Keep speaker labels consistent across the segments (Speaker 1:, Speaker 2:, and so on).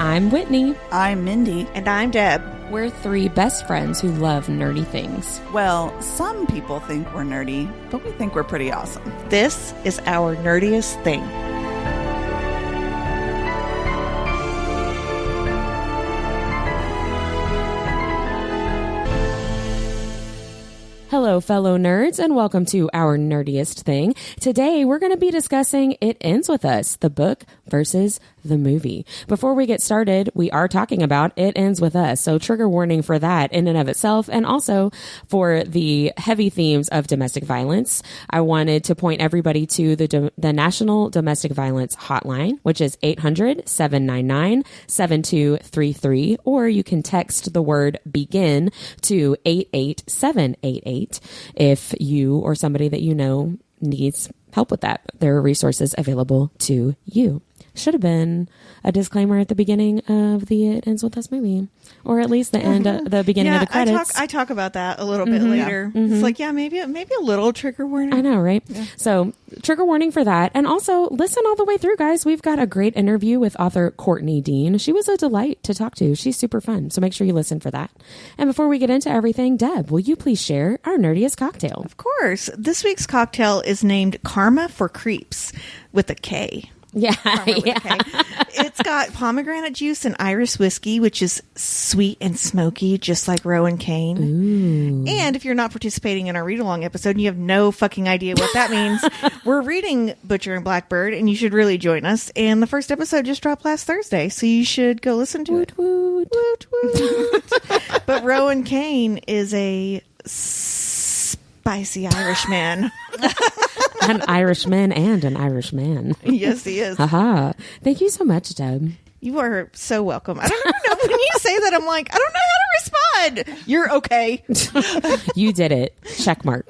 Speaker 1: I'm Whitney.
Speaker 2: I'm Mindy.
Speaker 3: And I'm Deb.
Speaker 1: We're three best friends who love nerdy things.
Speaker 2: Well, some people think we're nerdy, but we think we're pretty awesome.
Speaker 3: This is our Nerdiest Thing.
Speaker 1: Hello, fellow nerds, and welcome to our Nerdiest Thing. Today, we're going to be discussing It Ends With Us, the book versus the movie. Before we get started, we are talking about It Ends With Us, so trigger warning for that in and of itself, and also for the heavy themes of domestic violence. I wanted to point everybody to the National Domestic Violence Hotline, which is 800-799-7233, or you can text the word BEGIN to 88788 if you or somebody that you know needs help with that. There are resources available to you. Should have been a disclaimer at the beginning of the It Ends With Us movie, or at least the end, the beginning of the credits.
Speaker 3: I talk about that a little bit later. Mm-hmm. It's like, maybe a little trigger warning.
Speaker 1: I know, right? Yeah. So trigger warning for that. And also listen all the way through, guys. We've got a great interview with author Courtney Deane. She was a delight to talk to. She's super fun. So make sure you listen for that. And before we get into everything, Deb, will you please share our nerdiest cocktail?
Speaker 3: Of course. This week's cocktail is named Karma for Creeps with a K.
Speaker 1: Yeah.
Speaker 3: It's got pomegranate juice and Irish whiskey, which is sweet and smoky, just like Rowan Kane.
Speaker 1: Ooh.
Speaker 3: And if you're not participating in our read-along episode and you have no fucking idea what that means, we're reading Butcher and Blackbird, and you should really join us. And the first episode just dropped last Thursday, so you should go listen to it.
Speaker 1: Woot,
Speaker 3: woot, woot. But Rowan Kane is a spicy Irishman.
Speaker 1: An Irishman and an Irishman.
Speaker 3: Yes, he is.
Speaker 1: Haha. Thank you so much, Deb.
Speaker 3: You are so welcome. I don't know. When you say that, I'm like, I don't know how to respond. You're okay.
Speaker 1: You did it. Check mark.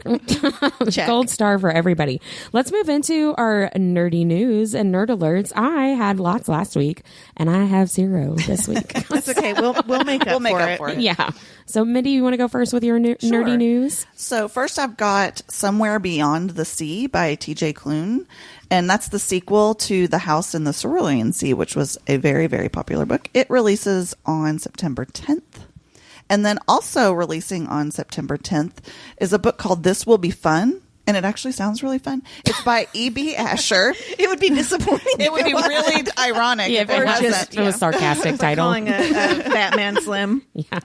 Speaker 3: Check.
Speaker 1: Gold star for everybody. Let's move into our nerdy news and nerd alerts. I had lots last week, and I have zero this week.
Speaker 3: That's okay. We'll make up for it.
Speaker 1: Yeah. So, Mindy, you want to go first with your nerdy news?
Speaker 2: So first I've got Somewhere Beyond the Sea by T.J. Klune. And that's the sequel to The House in the Cerulean Sea, which was a very, very popular book. It releases on September 10th. And then also releasing on September 10th is a book called This Will Be Fun. And it actually sounds really fun. It's by E.B. Asher.
Speaker 3: It would be disappointing.
Speaker 2: It would be really ironic if it wasn't.
Speaker 1: It was sarcastic title.
Speaker 3: Calling a Batman Slim.
Speaker 2: Yeah.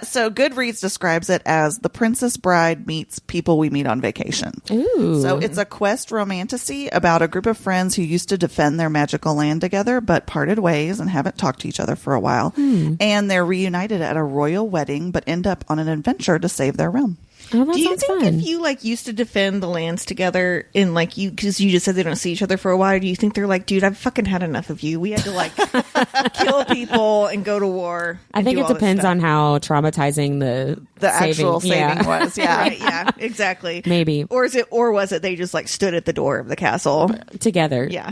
Speaker 2: So Goodreads describes it as The Princess Bride meets people we meet on vacation.
Speaker 1: Ooh.
Speaker 2: So it's a quest romantasy about a group of friends who used to defend their magical land together, but parted ways and haven't talked to each other for a while. And they're reunited at a royal wedding, but end up on an adventure to save their realm.
Speaker 1: Oh, that
Speaker 3: Do you
Speaker 1: sounds
Speaker 3: think
Speaker 1: fun.
Speaker 3: if you used to defend the lands together in because you just said they don't see each other for a while, do you think they're like, dude, I've fucking had enough of you. We had to kill people and go to war.
Speaker 1: I think it depends on how traumatizing the
Speaker 2: actual saving was. Yeah.
Speaker 3: Right, yeah, exactly.
Speaker 1: Maybe.
Speaker 3: Or was it they just stood at the door of the castle
Speaker 1: together?
Speaker 3: Yeah.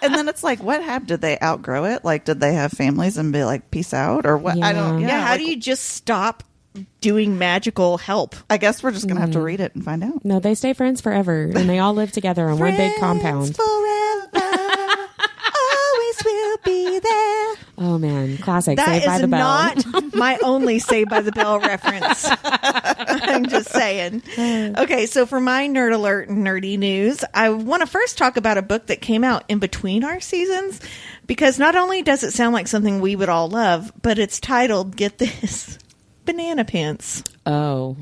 Speaker 2: And then it's like, what happened? Did they outgrow it? Did they have families and be like, peace out? Or what?
Speaker 1: Yeah.
Speaker 2: I don't.
Speaker 3: Yeah. How do you just stop doing magical help?
Speaker 2: I guess we're just going to have to read it and find out.
Speaker 1: No, they stay friends forever, and they all live together on one big compound.
Speaker 3: Forever, always will be there.
Speaker 1: Oh man, classic.
Speaker 3: That
Speaker 1: Saved by
Speaker 3: is
Speaker 1: the Bell.
Speaker 3: not my only Saved by the Bell reference. I'm just saying. Okay, so for my nerd alert nerdy news, I want to first talk about a book that came out in between our seasons, because not only does it sound like something we would all love, but it's titled, get this, Banana Pants.
Speaker 1: Oh,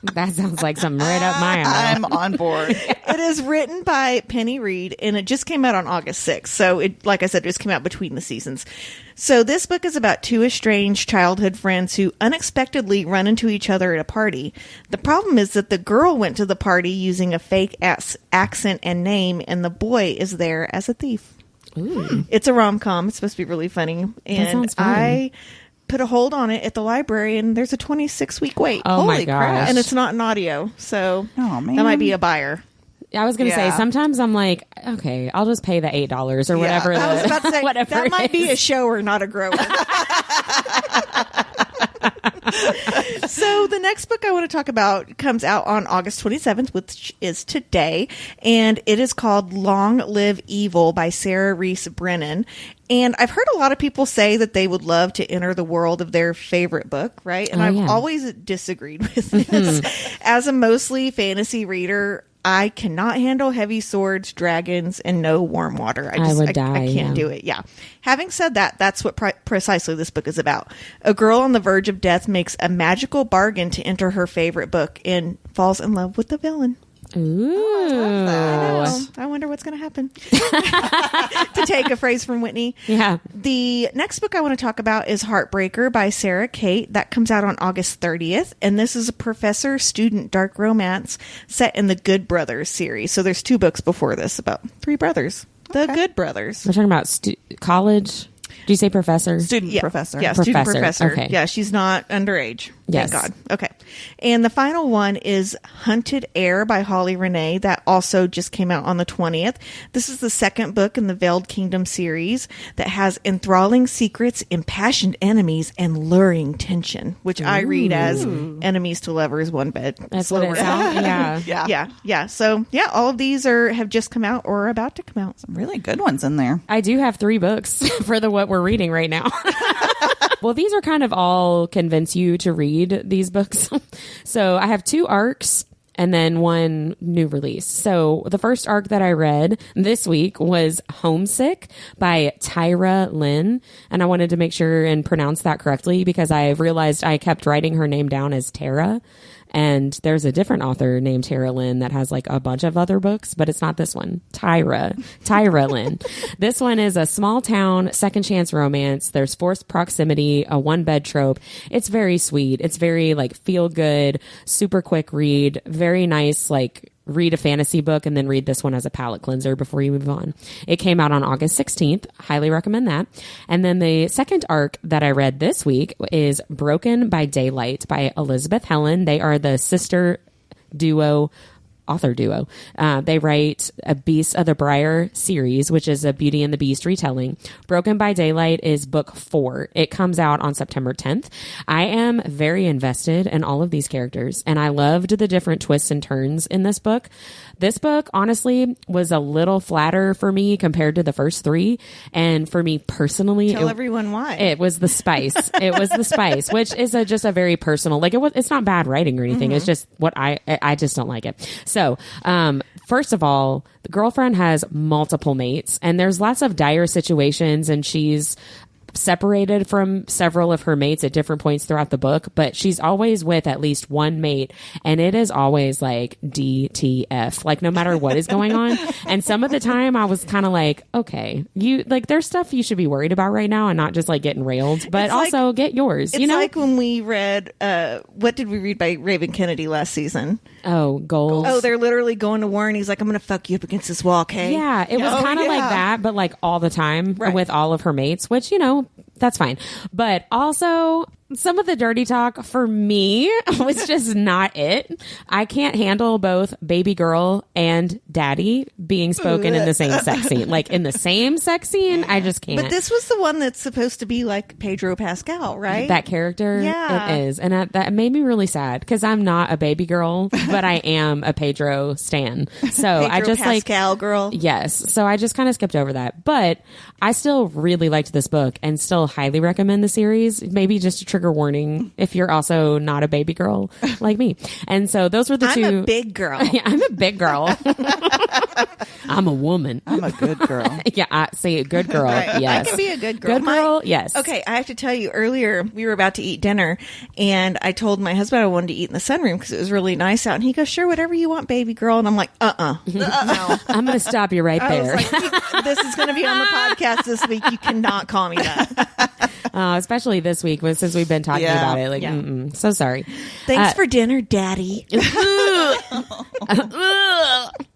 Speaker 1: that sounds like something right up my alley.
Speaker 2: I'm on board.
Speaker 3: It is written by Penny Reed, and it just came out on August 6th. So, like I said, it just came out between the seasons. So this book is about two estranged childhood friends who unexpectedly run into each other at a party. The problem is that the girl went to the party using a fake accent and name, and the boy is there as a thief.
Speaker 1: Ooh.
Speaker 3: It's a rom-com. It's supposed to be really funny. And
Speaker 1: sounds fun.
Speaker 3: I put a hold on it at the library, and there's a 26-week wait.
Speaker 1: Oh my
Speaker 2: Holy
Speaker 1: gosh.
Speaker 2: crap.
Speaker 3: And it's not an audio, so
Speaker 2: Oh, man.
Speaker 3: that might be a buyer.
Speaker 1: I was going to say,
Speaker 2: Yeah.
Speaker 1: sometimes I'm like, okay, I'll just pay the $8 or whatever.
Speaker 3: I was about to say,
Speaker 1: whatever
Speaker 3: that
Speaker 1: it
Speaker 3: might be a
Speaker 1: is.
Speaker 3: shower, not a grower. So the next book I want to talk about comes out on August 27th, which is today, and it is called Long Live Evil by Sarah Reese Brennan. And I've heard a lot of people say that they would love to enter the world of their favorite book, right? And I've always disagreed with this. As a mostly fantasy reader, I cannot handle heavy swords, dragons, and no warm water. I would die. I can't do it. Yeah. Having said that, that's what precisely this book is about. A girl on the verge of death makes a magical bargain to enter her favorite book and falls in love with the villain.
Speaker 1: Ooh.
Speaker 3: I wonder what's going to happen. To take a phrase from Whitney.
Speaker 1: Yeah.
Speaker 3: The next book I want to talk about is Heartbreaker by Sarah Kate. That comes out on August 30th. And this is a professor-student dark romance set in the Good Brothers series. So there's 2 books before this about 3 brothers. The Good Brothers.
Speaker 1: We're talking about college. Do you say professor?
Speaker 2: Student professor.
Speaker 3: Yeah, student professor. Okay. Yeah, she's not underage.
Speaker 1: Yes.
Speaker 3: Thank God. Okay. And the final one is Hunted Heir by Holly Renee. That also just came out on the 20th. This is the second book in the Veiled Kingdom series that has enthralling secrets, impassioned enemies, and luring tension, which I read as enemies to lovers, one bed.
Speaker 1: That's what it sounds.
Speaker 3: Yeah. So, yeah, all of these have just come out or are about to come out.
Speaker 2: Some really good ones in there.
Speaker 1: I do have 3 books for what we're reading right now. Well, these are kind of all convince you to read these books. So I have 2 arcs and then 1 new release. So the first arc that I read this week was Homesick by Tyra Lynn. And I wanted to make sure and pronounce that correctly because I realized I kept writing her name down as Tara. And there's a different author named Tara Lynn that has like a bunch of other books, but it's not this one. Tyra Lynn. This one is a small town, second chance romance. There's forced proximity, a 1-bed trope. It's very sweet. It's very like feel good, super quick read, very nice, like read a fantasy book and then read this one as a palate cleanser before you move on. It came out on August 16th. Highly recommend that. And then the second arc that I read this week is Broken by Daylight by Elizabeth Helen. They are the sister author duo. They write a Beasts of the Briar series, which is a Beauty and the Beast retelling. Broken by Daylight is book 4. It comes out on September 10th. I am very invested in all of these characters, and I loved the different twists and turns in this book. This book, honestly, was a little flatter for me compared to the first 3. And for me personally,
Speaker 3: tell everyone why.
Speaker 1: It was the spice. It was the spice, which is just a very personal, like it's not bad writing or anything. It's just what I just don't like it. So, first of all, the girlfriend has multiple mates and there's lots of dire situations and she's separated from several of her mates at different points throughout the book, but she's always with at least one mate, and it is always like DTF, like no matter what is going on. And some of the time I was kind of like, okay, you like there's stuff you should be worried about right now and not just like getting railed, but it's also get yours.
Speaker 3: It's like when we read what did we read by Raven Kennedy last season?
Speaker 1: Oh, Goals.
Speaker 3: Oh, they're literally going to war and he's like, I'm gonna fuck you up against this wall, okay?
Speaker 1: Yeah, it was kind of like that, but like all the time with all of her mates, which, you know, that's fine. But also some of the dirty talk for me was just not it. I can't handle both baby girl and daddy being spoken in the same sex scene. Like in the same sex scene, I just can't.
Speaker 3: But this was the one that's supposed to be like Pedro Pascal, right?
Speaker 1: That character,
Speaker 3: yeah,
Speaker 1: it is. And that made me really sad because I'm not a baby girl, but I am a Pedro stan. So
Speaker 3: Pedro
Speaker 1: I just
Speaker 3: Pascal girl.
Speaker 1: Yes. So I just kind of skipped over that. But I still really liked this book and still highly recommend the series. Maybe just a trigger warning if you're also not a baby girl like me. And so those were the two.
Speaker 3: I'm a big girl.
Speaker 1: Yeah, I'm a big girl. I'm a woman.
Speaker 2: I'm a good girl.
Speaker 1: Yeah, I say good girl.
Speaker 3: Right.
Speaker 1: Yes.
Speaker 3: I can be a good girl.
Speaker 1: Good girl, yes.
Speaker 3: Okay, I have to tell you, earlier we were about to eat dinner and I told my husband I wanted to eat in the sunroom because it was really nice out. And he goes, sure, whatever you want, baby girl. And I'm like, no.
Speaker 1: I'm going to stop you right there.
Speaker 3: I was like, this is going to be on the podcast this week. You cannot call me that.
Speaker 1: Especially this week since we've been talking about it. Like, so sorry.
Speaker 3: Thanks for dinner, Daddy.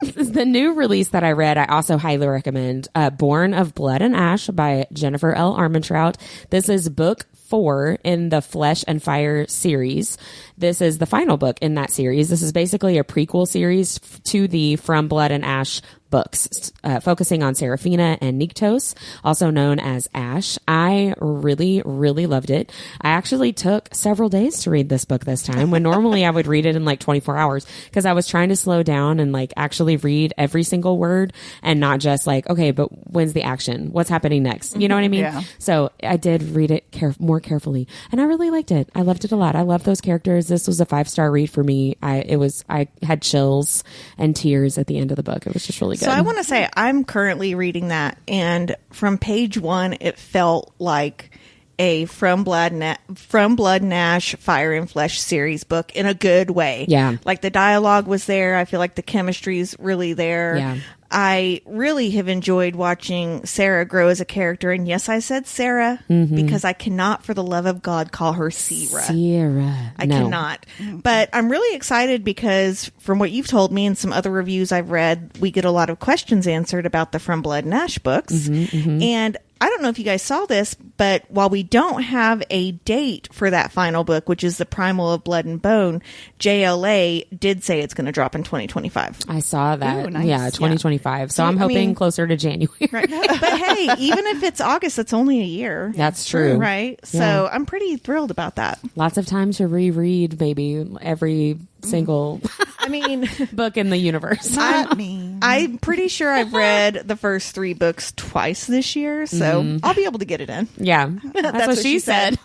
Speaker 1: The new release that I read, I also highly recommend. Born of Blood and Ash by Jennifer L. Armentrout. This is book 4 in the Flesh and Fire series. This is the final book in that series. This is basically a prequel series to the From Blood and Ash books, focusing on Seraphina and Niktos, also known as Ash. I really, really loved it. I actually took several days to read this book this time, when normally I would read it in like 24 hours, because I was trying to slow down and like actually read every single word and not just like, okay, but when's the action? What's happening next? You know what I mean?
Speaker 2: Yeah.
Speaker 1: So I did read it more carefully, and I really liked it. I loved it a lot. I love those characters. This was a 5-star read for me. I had chills and tears at the end of the book. It was just really good.
Speaker 3: So I want to say I'm currently reading that, and from page 1, it felt like a From Blood Nash Fire and Flesh series book in a good way.
Speaker 1: Yeah.
Speaker 3: Like the dialogue was there. I feel like the chemistry's really there.
Speaker 1: Yeah.
Speaker 3: I really have enjoyed watching Sarah grow as a character. And yes, I said Sarah because I cannot for the love of God call her Sierra. I cannot. But I'm really excited because from what you've told me and some other reviews I've read, we get a lot of questions answered about the From Blood Nash books. And I don't know if you guys saw this, but while we don't have a date for that final book, which is The Primal of Blood and Bone, JLA did say it's going to drop in 2025.
Speaker 1: I saw that.
Speaker 2: Ooh, nice.
Speaker 1: Yeah, 2025. So I'm hoping closer to January.
Speaker 3: Right. But hey, even if it's August, it's only a year.
Speaker 1: That's true.
Speaker 3: Right?
Speaker 1: Yeah.
Speaker 3: So I'm pretty thrilled about that.
Speaker 1: Lots of time to reread maybe every single
Speaker 3: I mean,
Speaker 1: book in the universe.
Speaker 3: I'm pretty sure I've read the first 3 books twice this year, so I'll be able to get it in.
Speaker 1: Yeah. That's what she said.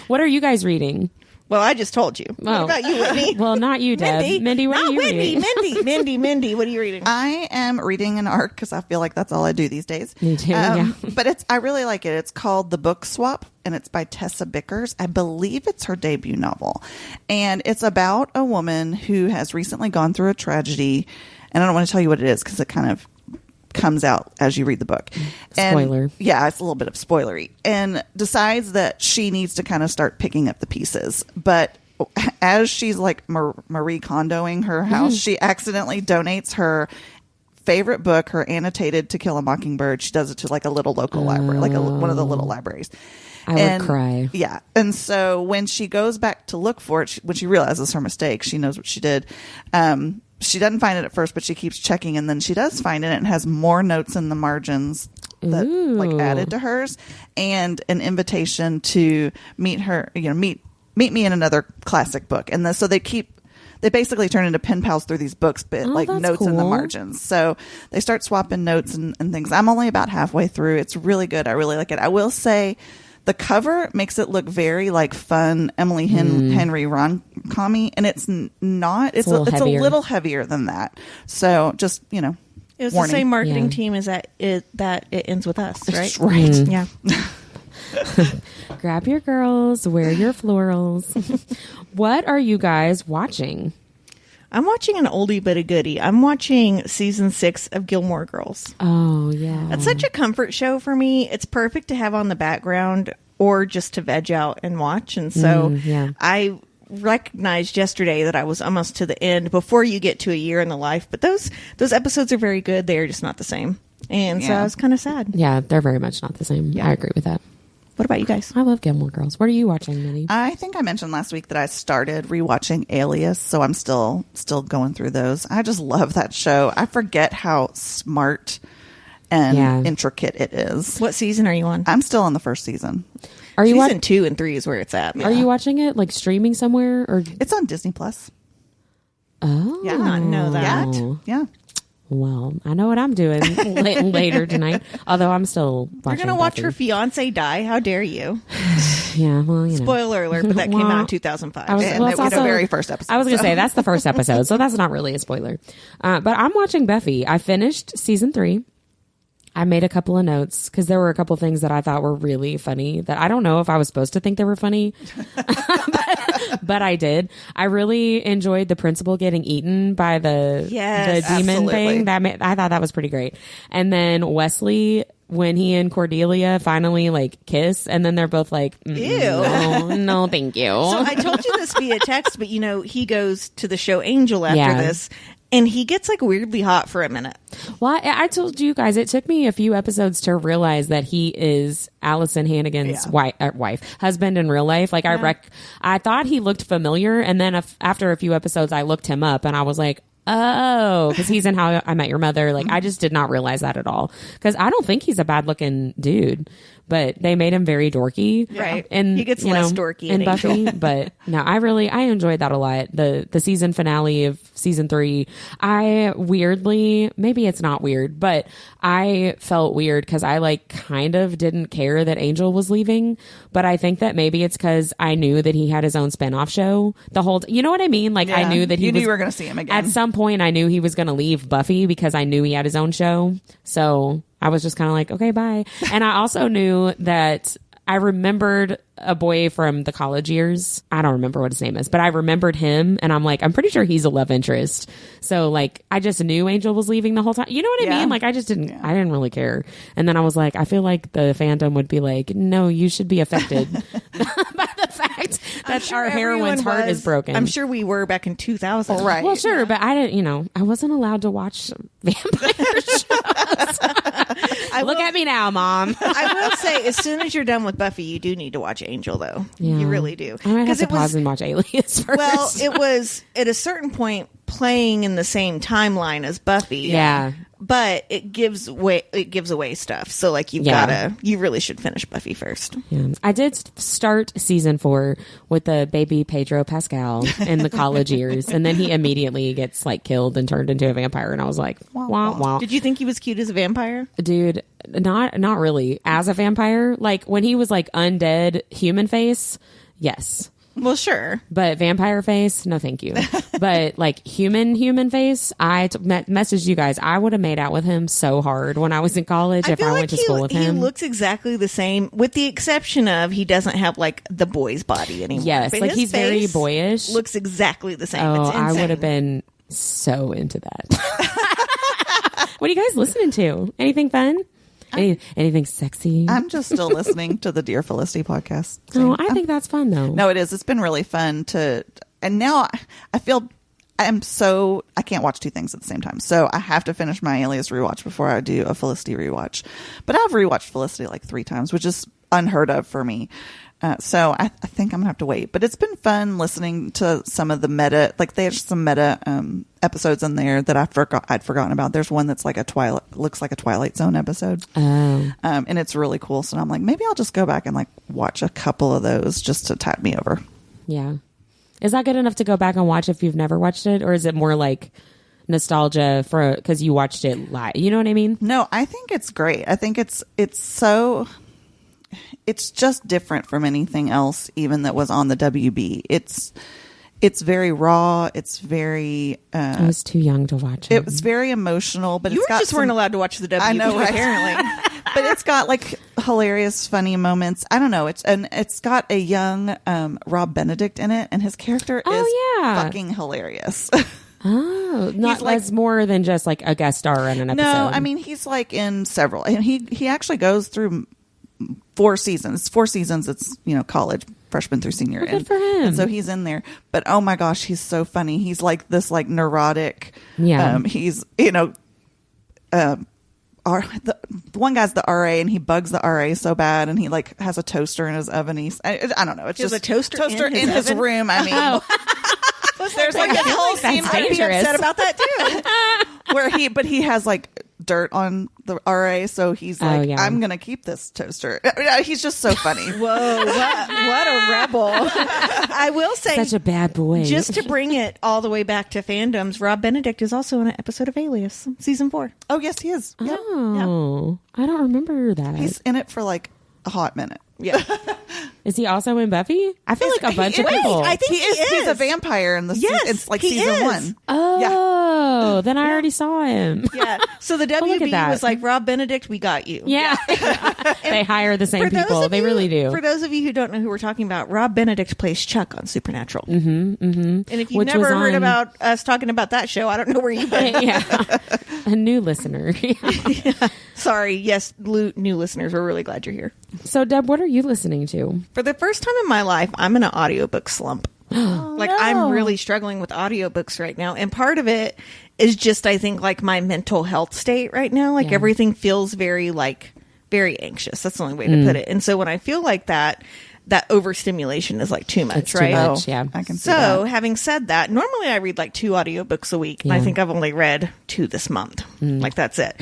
Speaker 1: What are you guys reading?
Speaker 3: Well, I just told you. What about you, Whitney?
Speaker 1: Well, not you, Deb. Mindy, what are you reading?
Speaker 3: Mindy, what are you reading?
Speaker 2: I am reading an arc because I feel like that's all I do these days.
Speaker 1: Me too, yeah.
Speaker 2: But I really like it. It's called The Book Swap, and it's by Tessa Bickers. I believe it's her debut novel. And it's about a woman who has recently gone through a tragedy. And I don't want to tell you what it is because it kind of comes out as you read the book.
Speaker 1: Spoiler.
Speaker 2: Yeah, it's a little bit of spoilery. And decides that she needs to kind of start picking up the pieces. But as she's like Marie Kondoing her house, she accidentally donates her favorite book, her annotated To Kill a Mockingbird. She does it to like a little local library, like one of the little libraries.
Speaker 1: I would cry.
Speaker 2: Yeah. And so when she goes back to look for it, when she realizes her mistake, she knows what she did. She doesn't find it at first, but she keeps checking, and then she does find it. And it has more notes in the margins that like added to hers, and an invitation to meet her. Meet me in another classic book. And so they basically turn into pen pals through these books, but like notes in the margins. So they start swapping notes and things. I'm only about halfway through. It's really good. I really like it. I will say, the cover makes it look very like fun Emily Henry rom-commy, and it's not. It's a little heavier than that. So just
Speaker 3: it was
Speaker 2: warning.
Speaker 3: the same marketing team as that it ends with us, right?
Speaker 2: Right.
Speaker 3: Yeah.
Speaker 1: Grab your girls, wear your florals. What are you guys watching?
Speaker 3: I'm watching an oldie but a goodie. I'm watching season 6 of Gilmore Girls.
Speaker 1: Oh, yeah.
Speaker 3: That's such a comfort show for me. It's perfect to have on the background or just to veg out and watch. And so I recognized yesterday that I was almost to the end before you get to a year in the life. But those episodes are very good. They are just not the same. And so I was kind of sad.
Speaker 1: Yeah, they're very much not the same. Yeah. I agree with that.
Speaker 3: What about you guys?
Speaker 1: I love Gilmore Girls. What are you watching, Minnie?
Speaker 2: I think I mentioned last week that I started rewatching Alias, so I'm still going through those. I just love that show. I forget how smart and intricate it is.
Speaker 3: What season are you on?
Speaker 2: I'm still on the first season.
Speaker 1: Are you
Speaker 3: season 2 and 3 is where it's at.
Speaker 1: Are you watching it like streaming somewhere, or
Speaker 2: it's on Disney Plus?
Speaker 1: Oh,
Speaker 3: yeah, I did not know that.
Speaker 2: Yeah.
Speaker 1: Well, I know what I'm doing later tonight. Although I'm still watching.
Speaker 3: You're going to watch her fiance die? How dare you?
Speaker 1: Yeah, well,
Speaker 3: Spoiler alert, but that came out in 2005.
Speaker 2: It was the very first episode.
Speaker 1: I was going to say, that's the first episode, so that's not really a spoiler. But I'm watching Buffy. I finished season 3. I made a couple of notes because there were a couple of things that I thought were really funny that I don't know if I was supposed to think they were funny, but I did. I really enjoyed the principal getting eaten by the demon thing. I thought that was pretty great. And then Wesley, when he and Cordelia finally like kiss, and then they're both like,
Speaker 3: ew,
Speaker 1: no, thank you.
Speaker 3: So I told you this via text, but he goes to the show Angel after this. And he gets like weirdly hot for a minute.
Speaker 1: Well, I told you guys, it took me a few episodes to realize that he is Allison Hannigan's husband in real life. Like I thought he looked familiar. And then after a few episodes, I looked him up and I was like, Oh, because he's in How I Met Your Mother. Like, I just did not realize that at all. Because I don't think he's a bad looking dude, but they made him very dorky.
Speaker 3: Right.
Speaker 1: And
Speaker 3: he gets less dorky
Speaker 1: in
Speaker 3: in
Speaker 1: Buffy.
Speaker 3: Angel.
Speaker 1: But no, I enjoyed that a lot. The season finale of season 3, I weirdly, maybe it's not weird, but I felt weird because I like kind of didn't care that Angel was leaving. But I think that maybe it's because I knew that he had his own spinoff show the whole you know what I mean? Like, I knew that
Speaker 2: you were going to see him again.
Speaker 1: At some point, I knew he was going to leave Buffy because I knew he had his own show. So I was just kind of like, okay, bye. And I also knew that I remembered a boy from the college years. I don't remember what his name is, but I remembered him. And I'm like, I'm pretty sure he's a love interest. So like, I just knew Angel was leaving the whole time. You know what I mean? Like, I just didn't, I didn't really care. And then I was like, I feel like the fandom would be like, no, you should be affected by the fact that our heroine's heart is broken.
Speaker 3: I'm sure we were back in 2000.
Speaker 2: Right.
Speaker 1: Well, sure, but I didn't, I wasn't allowed to watch vampire shows. Look at me now, Mom.
Speaker 3: I will say, as soon as you're done with Buffy, you do need to watch Angel, though.
Speaker 1: Yeah.
Speaker 3: You really do.
Speaker 1: I might have to pause and watch Alias first.
Speaker 3: Well, it was at a certain point playing in the same timeline as Buffy.
Speaker 1: Yeah.
Speaker 3: But it gives away stuff. So like you really should finish Buffy first.
Speaker 1: Yeah. I did start season 4 with the baby Pedro Pascal in the college years, and then he immediately gets like killed and turned into a vampire, and I was like, wah, wah.
Speaker 3: Did you think he was cute as a vampire?
Speaker 1: Dude, not really. As a vampire, like when he was like undead human face, yes.
Speaker 3: Well, sure.
Speaker 1: But vampire face, no thank you. But like human face, I messaged you guys. I would have made out with him so hard when I was in college if I went to school with him.
Speaker 3: He looks exactly the same, with the exception of he doesn't have like the boy's body anymore.
Speaker 1: Yes,
Speaker 3: but
Speaker 1: like he's very boyish.
Speaker 3: Looks exactly the same.
Speaker 1: Oh,
Speaker 3: It's insane.
Speaker 1: I would have been so into that. What are you guys listening to? Anything fun? Anything sexy?
Speaker 2: I'm just still listening to the Dear Felicity podcast.
Speaker 1: Oh, I think that's fun though.
Speaker 2: No, it is. It's been really fun and now I feel I can't watch two things at the same time. So I have to finish my Alias rewatch before I do a Felicity rewatch. But I've rewatched Felicity like 3 times, which is unheard of for me. So I think I'm gonna have to wait, but it's been fun listening to some of the meta, like there's some meta episodes in there that I'd forgotten about. There's one that's like looks like a Twilight Zone episode, and it's really cool. So I'm like, maybe I'll just go back and like watch a couple of those just to tap me over.
Speaker 1: Yeah, is that good enough to go back and watch if you've never watched it, or is it more like nostalgia for because you watched it live? You know what I mean?
Speaker 2: No, I think it's great. I think it's just different from anything else, even that was on the WB. It's very raw. It's very.
Speaker 1: I was too young to watch it.
Speaker 2: It was very emotional, but
Speaker 3: you weren't allowed to watch the WB.
Speaker 2: I know, right?
Speaker 3: Apparently,
Speaker 2: but it's got like hilarious, funny moments. I don't know. It's got a young Rob Benedict in it, and his character is fucking hilarious.
Speaker 1: Oh, not like, as more than just like a guest star in an episode.
Speaker 2: No, I mean he's like in several, and he actually goes through 4 seasons. 4 seasons. It's college, freshman through senior.
Speaker 1: Well, good for him.
Speaker 2: And so he's in there. But oh my gosh, he's so funny. He's like this like neurotic.
Speaker 1: Yeah.
Speaker 2: He's the one guy's the RA, and he bugs the RA so bad, and he like has a toaster in his oven. I don't know. It's just
Speaker 3: a toaster
Speaker 2: in his room. I mean.
Speaker 1: Oh.
Speaker 2: There's like a whole scene.
Speaker 1: I'd
Speaker 3: be upset about that too.
Speaker 2: Where he has like dirt on the RA, so he's like, I'm gonna keep this toaster. He's just so funny.
Speaker 3: Whoa, what a rebel. I will say,
Speaker 1: such a bad boy.
Speaker 3: Just to bring it all the way back to fandoms, Rob Benedict is also in an episode of Alias, season 4.
Speaker 2: Oh yes, he is. Yep.
Speaker 1: Oh, yep. I don't remember that.
Speaker 2: He's in it for like a hot minute.
Speaker 3: Yeah.
Speaker 1: Is he also in Buffy? I feel like a bunch of people.
Speaker 3: I think he is.
Speaker 2: He's a vampire in the it's like season 1.
Speaker 1: Oh, then I already saw him.
Speaker 3: Yeah. So the WB was like, Rob Benedict, we got you.
Speaker 1: Yeah. They hire the same people. They really do.
Speaker 3: For those of you who don't know who we're talking about, Rob Benedict plays Chuck on Supernatural.
Speaker 1: Mm-hmm, mm-hmm.
Speaker 3: And if you've never heard about us talking about that show, I don't know where you've been.
Speaker 1: Yeah. A new listener.
Speaker 3: Yeah. Sorry. Yes, new listeners. We're really glad you're here.
Speaker 1: So, Deb, what are you listening to?
Speaker 3: For the first time in my life, I'm in an audiobook slump. I'm really struggling with audiobooks right now. And part of it is just, I think, like my mental health state right now. Like everything feels very anxious. That's the only way to put it. And so when I feel like that, that overstimulation is like too much,
Speaker 1: It's too
Speaker 3: right?
Speaker 1: much, yeah.
Speaker 2: I can see
Speaker 3: So,
Speaker 2: that.
Speaker 3: having said that, normally I read like 2 audiobooks a week, and I think I've only read 2 this month. Like, that's it.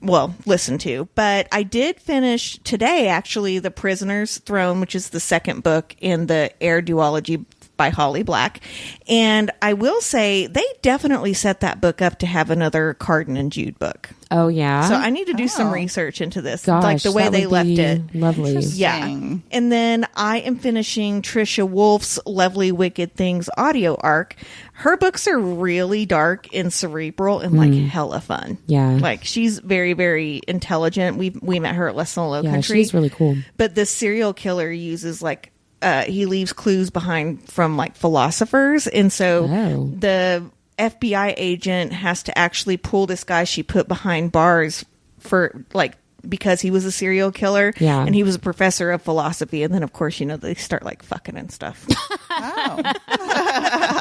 Speaker 3: Well, listen to. But I did finish today, actually, The Prisoner's Throne, which is the second book in the Air duology by Holly Black. And I will say, they definitely set that book up to have another Carden and Jude book.
Speaker 1: Oh, yeah.
Speaker 3: So I need to do some research into this,
Speaker 1: Gosh,
Speaker 3: like the way
Speaker 1: that
Speaker 3: they
Speaker 1: would
Speaker 3: left
Speaker 1: be
Speaker 3: it.
Speaker 1: Lovely.
Speaker 3: Yeah.
Speaker 2: Interesting.
Speaker 3: And then I am finishing Trisha Wolfe's Lovely Wicked Things audio arc. Her books are really dark and cerebral and like hella fun.
Speaker 1: Yeah.
Speaker 3: Like, she's very, very intelligent. We met her at Less Than a Low
Speaker 1: Yeah,
Speaker 3: Country.
Speaker 1: she's really cool.
Speaker 3: But the serial killer uses like he leaves clues behind from like philosophers, and so the FBI agent has to actually pull this guy she put behind bars for like because he was a serial killer, and he was a professor of philosophy, and then of course they start like fucking and stuff.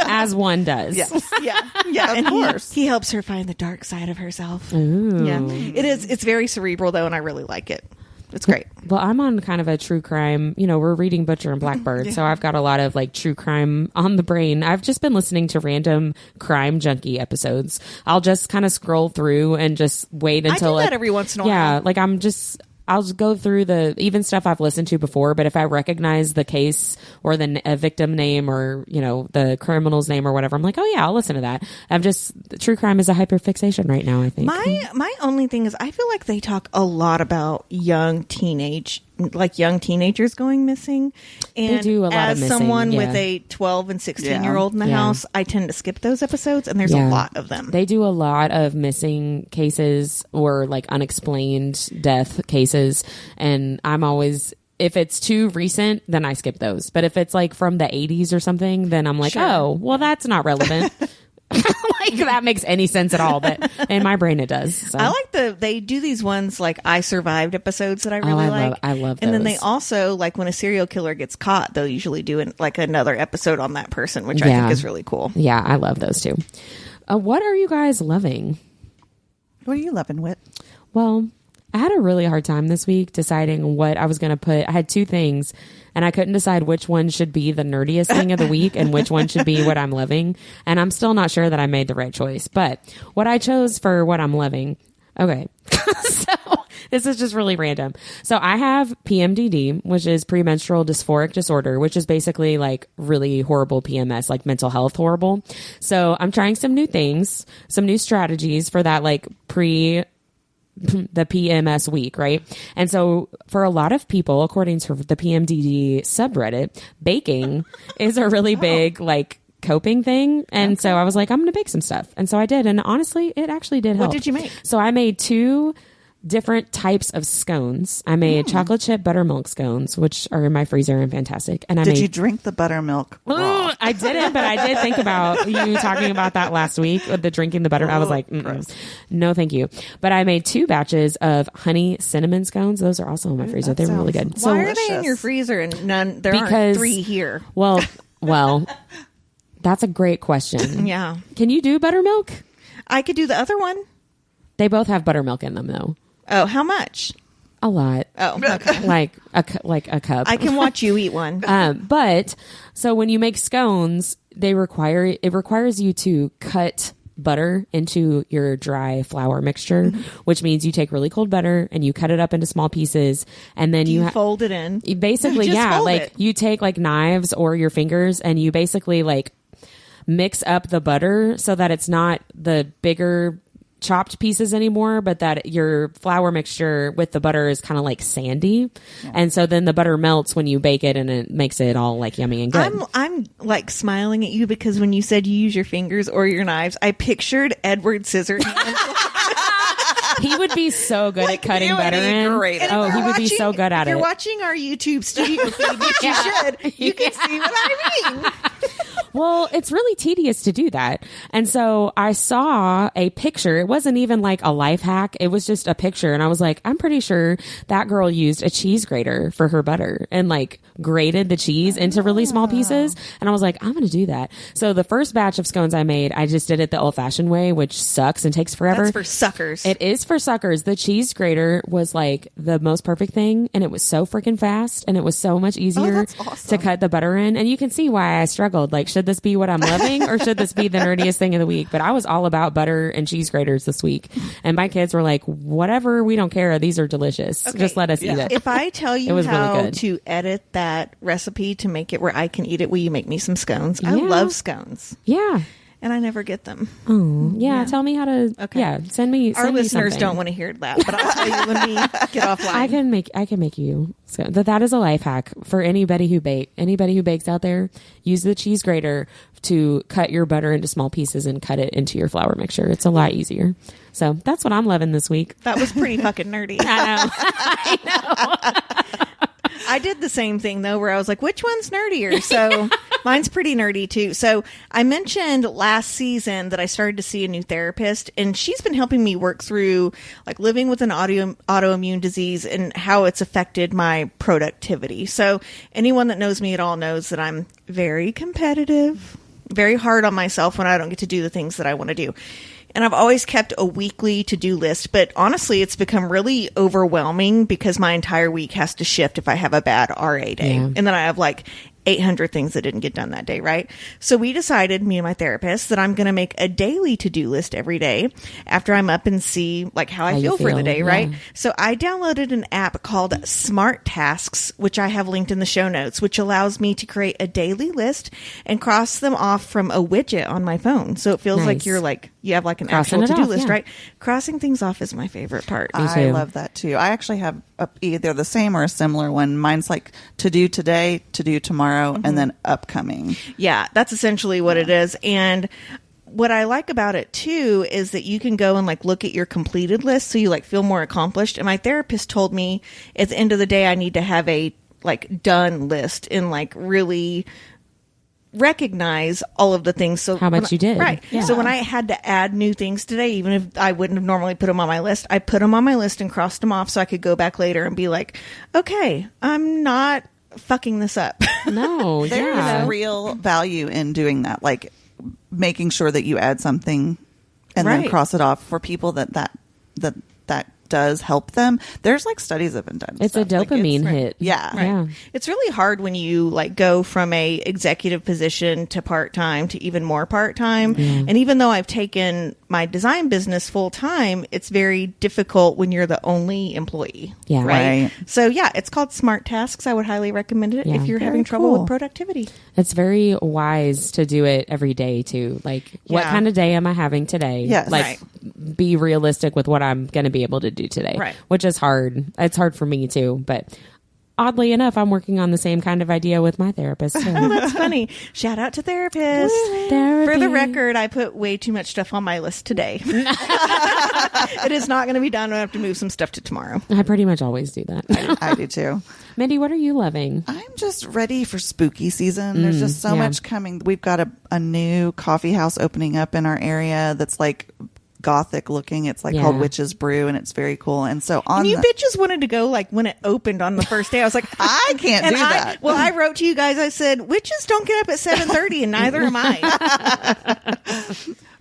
Speaker 1: As one does.
Speaker 3: Yeah,
Speaker 2: Of course.
Speaker 3: He helps her find the dark side of herself.
Speaker 1: Ooh.
Speaker 3: Yeah, it's very cerebral though, and I really like it. It's great.
Speaker 1: Well, I'm on kind of a true crime. We're reading Butcher and Blackbird, so I've got a lot of like true crime on the brain. I've just been listening to random Crime Junkie episodes. I'll just kind of scroll through and just wait until
Speaker 3: I do that every once in a while.
Speaker 1: Yeah, like I'll just go through the even stuff I've listened to before, but if I recognize the case or the victim name or, the criminal's name or whatever, I'm like, oh yeah, I'll listen to that. True crime is a hyperfixation right now, I think.
Speaker 3: My only thing is I feel like they talk a lot about young teenagers going missing. And
Speaker 1: They do a lot
Speaker 3: as
Speaker 1: of missing,
Speaker 3: someone
Speaker 1: yeah.
Speaker 3: with a 12 and 16-year-old in the
Speaker 1: Yeah.
Speaker 3: house, I tend to skip those episodes, and there's a lot of them.
Speaker 1: They do a lot of missing cases or like unexplained death cases. And I'm always, if it's too recent, then I skip those. But if it's like from the 80s or something, then I'm like, oh, well, that's not relevant. Like that makes any sense at all, but in my brain it does. So.
Speaker 3: I like they do these ones like I Survived episodes that I really like.
Speaker 1: I love
Speaker 3: And then they
Speaker 1: those.
Speaker 3: also, like when a serial killer gets caught, they'll usually do like another episode on that person, which I think is really cool.
Speaker 1: Yeah, I love those too. What are you guys loving?
Speaker 2: What are you loving, Whit?
Speaker 1: Well, I had a really hard time this week deciding what I was going to put. I had 2 things, and I couldn't decide which one should be the nerdiest thing of the week and which one should be what I'm loving. And I'm still not sure that I made the right choice. But what I chose for what I'm loving, okay. So this is just really random. So I have PMDD, which is premenstrual dysphoric disorder, which is basically like really horrible PMS, like mental health horrible. So I'm trying some new things, some new strategies for that, like the PMS week, right? And so for a lot of people, according to the PMDD subreddit, baking is a really big like coping thing. And so I was like, I'm going to bake some stuff. And so I did. And honestly, it actually did help.
Speaker 3: What did you make?
Speaker 1: So I made 2 different types of scones. I made chocolate chip buttermilk scones, which are in my freezer and fantastic. And
Speaker 2: Did you drink the buttermilk raw?
Speaker 1: I didn't, but I did think about you talking about that last week with the drinking the butter. I was like, no, thank you. But I made 2 batches of honey cinnamon scones. Those are also in my freezer. They were really good.
Speaker 3: Why are they in your freezer and none? There aren't 3 here.
Speaker 1: Well, that's a great question.
Speaker 3: Yeah.
Speaker 1: Can you do buttermilk?
Speaker 3: I could do the other one.
Speaker 1: They both have buttermilk in them, though.
Speaker 3: Oh, how much?
Speaker 1: A lot.
Speaker 3: Oh, okay.
Speaker 1: like a cup.
Speaker 3: I can watch you eat one.
Speaker 1: But so when you make scones, it requires you to cut butter into your dry flour mixture, which means you take really cold butter and you cut it up into small pieces, and then you
Speaker 3: fold it in.
Speaker 1: Basically,
Speaker 3: Just
Speaker 1: yeah,
Speaker 3: fold
Speaker 1: like
Speaker 3: it.
Speaker 1: you take like knives or your fingers and you basically like mix up the butter so that it's not the bigger chopped pieces anymore, but that your flour mixture with the butter is kind of like sandy. Yeah. And so then the butter melts when you bake it and it makes it all like yummy and good.
Speaker 3: I'm like smiling at you because when you said you use your fingers or your knives, I pictured Edward Scissorhands.
Speaker 1: He would be so good at cutting butter in. Oh, he would be so good at
Speaker 3: it. If you're watching our YouTube studio feed, which you should, you can see what I mean.
Speaker 1: Well, it's really tedious to do that. And so I saw a picture. It wasn't even like a life hack. It was just a picture. And I was like, I'm pretty sure that girl used a cheese grater for her butter and like grated the cheese into really small pieces. And I was like, I'm going to do that. So the first batch of scones I made, I just did it the old fashioned way, which sucks and takes forever.
Speaker 3: That's for suckers.
Speaker 1: It is for suckers. The cheese grater was like the most perfect thing. And it was so freaking fast. And it was so much easier
Speaker 2: that's awesome.
Speaker 1: to cut the butter in. And you can see why I struggled. Like, should this be what I'm loving or should this be the nerdiest thing of the week? But I was all about butter and cheese graters this week. And my kids were like, whatever, we don't care. These are delicious.
Speaker 3: Okay.
Speaker 1: Just let us eat it.
Speaker 3: If I tell you
Speaker 1: It was really
Speaker 3: how
Speaker 1: good.
Speaker 3: to edit that recipe to make it where I can eat it, will you make me some scones? I
Speaker 1: Yeah.
Speaker 3: love scones.
Speaker 1: Yeah.
Speaker 3: And I never get them.
Speaker 1: Oh, yeah. Tell me how to.
Speaker 3: Okay.
Speaker 1: Yeah. Send me.
Speaker 3: Our
Speaker 1: send me
Speaker 3: listeners
Speaker 1: something.
Speaker 3: don't want to hear that, but I'll tell you when we get offline.
Speaker 1: I can make you. So that is a life hack for anybody who bakes out there. Use the cheese grater to cut your butter into small pieces and cut it into your flour mixture. It's a lot easier. So that's what I'm loving this week.
Speaker 3: That was pretty fucking nerdy.
Speaker 1: I know.
Speaker 3: I did the same thing though, where I was like, which one's nerdier? So mine's pretty nerdy too. So I mentioned last season that I started to see a new therapist, and she's been helping me work through like living with an autoimmune disease and how it's affected my productivity. So anyone that knows me at all knows that I'm very competitive, very hard on myself when I don't get to do the things that I want to do. And I've always kept a weekly to-do list, but honestly, it's become really overwhelming because my entire week has to shift if I have a bad RA day.
Speaker 1: Yeah.
Speaker 3: And then I have like 800 things that didn't get done that day, right? So we decided, me and my therapist, that I'm going to make a daily to-do list every day after I'm up and see like how I feel for the day, right?
Speaker 1: Yeah.
Speaker 3: So I downloaded an app called Smart Tasks, which I have linked in the show notes, which allows me to create a daily list and cross them off from a widget on my phone. So it feels
Speaker 1: Nice.
Speaker 3: like you have like an
Speaker 1: Crossing
Speaker 3: actual
Speaker 1: it
Speaker 3: to-do
Speaker 1: off,
Speaker 3: list,
Speaker 1: yeah.
Speaker 3: right? Crossing things off is my favorite part.
Speaker 2: I
Speaker 1: too.
Speaker 2: love that too. I actually have either the same or a similar one. Mine's like to do today, to do tomorrow, and then upcoming.
Speaker 3: Yeah, that's essentially what it is. And what I like about it too is that you can go and like look at your completed list, so you like feel more accomplished. And my therapist told me at the end of the day I need to have a like done list and like really recognize all of the things. So
Speaker 1: How much you did.
Speaker 3: Right.
Speaker 1: Yeah.
Speaker 3: So when I had to add new things today, even if I wouldn't have normally put them on my list, I put them on my list and crossed them off so I could go back later and be like, okay, I'm not fucking this up.
Speaker 1: No.
Speaker 2: There
Speaker 1: yeah.
Speaker 2: is real value in doing that, like making sure that you add something and
Speaker 3: Right.
Speaker 2: then cross it off for people that does help them. There's like studies have been done.
Speaker 1: It's a
Speaker 2: stuff. Like,
Speaker 1: dopamine hit.
Speaker 2: Yeah.
Speaker 1: Yeah.
Speaker 3: It's really hard when you like go from a executive position to part-time to even more part-time. And even though I've taken my design business full-time, it's very difficult when you're the only employee.
Speaker 1: Yeah.
Speaker 2: Right.
Speaker 3: So yeah, it's called Smart Tasks. I would highly recommend it
Speaker 1: Yeah.
Speaker 3: if you're
Speaker 1: Very
Speaker 3: having trouble
Speaker 1: cool.
Speaker 3: with productivity.
Speaker 1: It's very wise to do it every day too. Like, what
Speaker 3: Yeah.
Speaker 1: kind of day am I having today?
Speaker 2: Yes.
Speaker 1: Like,
Speaker 3: Right.
Speaker 1: be realistic with what I'm going to be able to do today.
Speaker 3: Right.
Speaker 1: Which is hard. It's hard for me too. But oddly enough, I'm working on the same kind of idea with my therapist.
Speaker 3: Oh,
Speaker 1: So.
Speaker 3: that's funny. Shout out to therapists.
Speaker 1: Therapy.
Speaker 3: For the record, I put way too much stuff on my list today. It is not going to be done. I have to move some stuff to tomorrow.
Speaker 1: I pretty much always do that.
Speaker 2: I do too.
Speaker 1: Mindy, what are you loving?
Speaker 2: I'm just ready for spooky season. There's just so
Speaker 1: yeah.
Speaker 2: much coming. We've got a new coffee house opening up in our area that's like gothic looking. It's like
Speaker 1: Yeah.
Speaker 2: called Witch's Brew, and it's very cool. And so on
Speaker 3: And you
Speaker 2: the-
Speaker 3: bitches wanted to go like when it opened on the first day. I was like,
Speaker 2: I can't
Speaker 3: and
Speaker 2: do that.
Speaker 3: Well, I wrote to you guys. I said, witches don't get up at 7:30, and neither am I.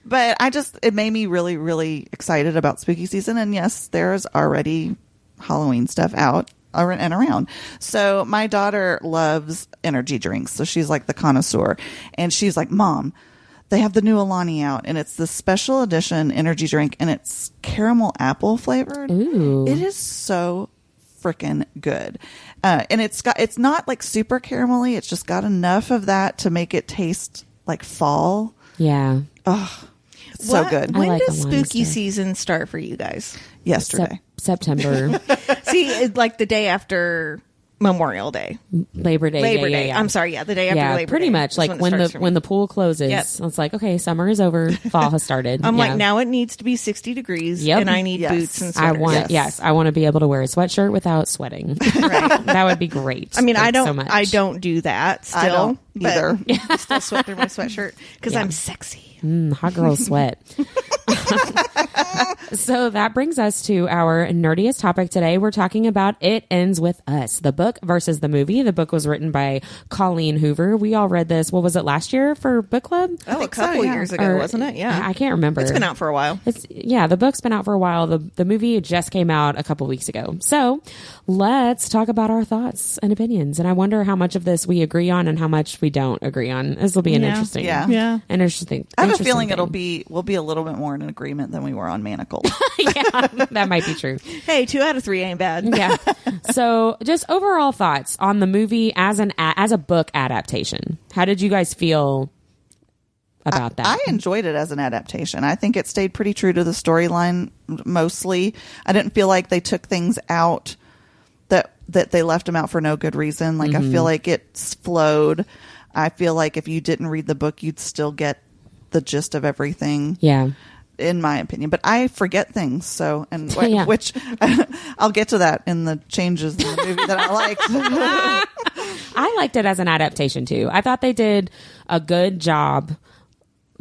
Speaker 2: But it made me really, really excited about spooky season. And yes, there's already Halloween stuff out and around. So my daughter loves energy drinks. So she's like the connoisseur. And she's like, Mom, they have the new Alani out, and it's the special edition energy drink, and it's caramel apple flavored.
Speaker 1: Ooh.
Speaker 2: It is so freaking good. And it's not like super caramelly. It's just got enough of that to make it taste like fall.
Speaker 1: Yeah.
Speaker 2: It's so good.
Speaker 3: When
Speaker 1: I like
Speaker 3: does
Speaker 1: Alani
Speaker 3: spooky
Speaker 1: stuff.
Speaker 3: season start for you guys?
Speaker 2: Yesterday.
Speaker 1: September.
Speaker 3: See, it's like the day after Memorial Day.
Speaker 1: Labor Day.
Speaker 3: Labor Day.
Speaker 1: Yeah.
Speaker 3: I'm sorry. Yeah, the day after Labor Day.
Speaker 1: Pretty much. Like when the pool closes, it's like, okay, summer is over, fall has started.
Speaker 3: I'm like, now it needs to be 60 degrees, and I need boots and sweaters.
Speaker 1: I want to be able to wear a sweatshirt without sweating. Right. That would be great.
Speaker 3: I mean,
Speaker 1: I
Speaker 3: don't do that still.
Speaker 2: I don't either.
Speaker 3: I still sweat through my sweatshirt because I'm sexy.
Speaker 1: Hot girl sweat. So that brings us to our nerdiest topic today. We're talking about It Ends With Us, the book versus the movie. The book was written by Colleen Hoover. We all read this. What was it, last year for book club?
Speaker 3: A couple years ago, wasn't it? Yeah.
Speaker 1: I can't remember.
Speaker 3: It's been out for a while.
Speaker 1: The book's been out for a while. The movie just came out a couple weeks ago. So let's talk about our thoughts and opinions. And I wonder how much of this we agree on and how much we don't agree on. This will be an interesting.
Speaker 2: Yeah.
Speaker 1: An interesting.
Speaker 2: I have a feeling we'll be a little bit more in agreement than we were on Manacled.
Speaker 1: Yeah, that might be true.
Speaker 3: Hey, 2 out of 3 ain't bad.
Speaker 1: Yeah. So, just overall thoughts on the movie as a book adaptation. How did you guys feel about that?
Speaker 2: I enjoyed it as an adaptation. I think it stayed pretty true to the storyline mostly. I didn't feel like they took things out that they left them out for no good reason. Like I feel like it flowed. I feel like if you didn't read the book, you'd still get the gist of everything. Yeah. In my opinion, but I forget things. So, which I'll get to that in the changes in the movie that I liked.
Speaker 1: I liked it as an adaptation too. I thought they did a good job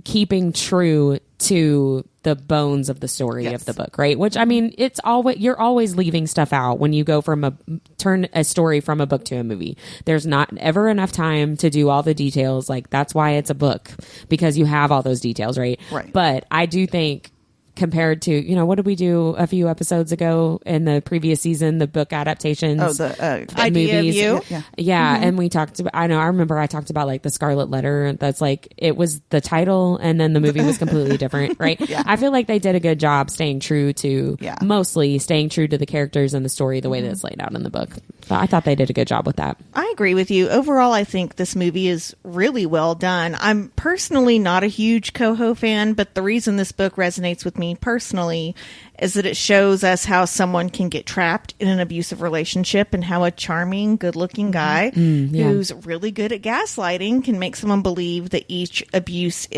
Speaker 1: keeping true to the bones of the story of the book, right? Which, I mean, it's always, you're always leaving stuff out when you go from turn a story from a book to a movie. There's not ever enough time to do all the details. Like, that's why it's a book, because you have all those details, right?
Speaker 2: Right.
Speaker 1: But I do think, compared to, what did we do a few episodes ago in the previous season, the book adaptations?
Speaker 2: Oh, the
Speaker 3: Idea of You.
Speaker 1: Yeah. And we talked about, I remember I talked about like the Scarlet Letter. That's like, it was the title and then the movie was completely different, right?
Speaker 2: Yeah.
Speaker 1: I feel like they did a good job staying true to, mostly staying true to the characters and the story the way that it's laid out in the book. So I thought they did a good job with that.
Speaker 3: I agree with you. Overall, I think this movie is really well done. I'm personally not a huge Coho fan, but the reason this book resonates with me personally is that it shows us how someone can get trapped in an abusive relationship and how a charming, good-looking guy who's really good at gaslighting can make someone believe that each abuse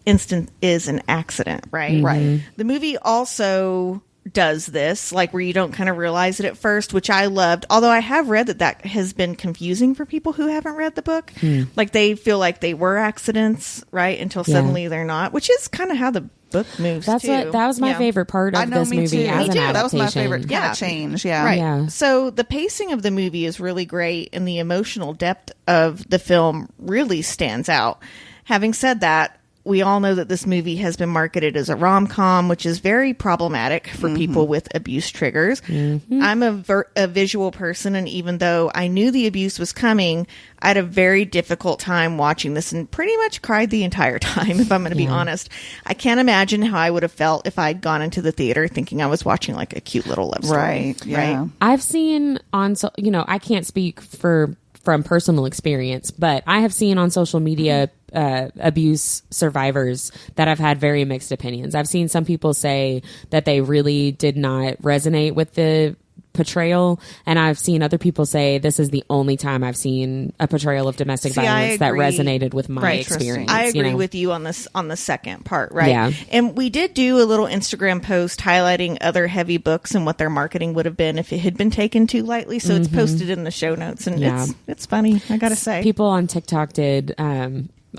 Speaker 3: instant is an accident, right?
Speaker 2: Right.
Speaker 3: The movie also does this, like where you don't kind of realize it at first, which I loved. Although I have read that has been confusing for people who haven't read the book. Like they feel like they were accidents, right? Until suddenly they're not, which is kind of how the book moves.
Speaker 1: That was my favorite part of this movie as an adaptation.
Speaker 2: That was my favorite kind of change. Yeah.
Speaker 3: Right.
Speaker 1: Yeah.
Speaker 3: So the pacing of the movie is really great and the emotional depth of the film really stands out. Having said that, we all know that this movie has been marketed as a rom-com, which is very problematic for people with abuse triggers. I'm a visual person, and even though I knew the abuse was coming, I had a very difficult time watching this and pretty much cried the entire time, if I'm going to be honest. I can't imagine how I would have felt if I'd gone into the theater thinking I was watching like a cute little love story.
Speaker 2: Right. Yeah.
Speaker 3: Right?
Speaker 1: I've seen I can't speak from personal experience, but I have seen on social media abuse survivors that have had very mixed opinions. I've seen some people say that they really did not resonate with the portrayal, and I've seen other people say this is the only time I've seen a portrayal of domestic violence that resonated with my experience.
Speaker 3: I agree with you on this, on the second part, right?
Speaker 1: Yeah.
Speaker 3: And we did do a little Instagram post highlighting other heavy books and what their marketing would have been if it had been taken too lightly. So it's posted in the show notes, and it's funny, I gotta say.
Speaker 1: People on TikTok did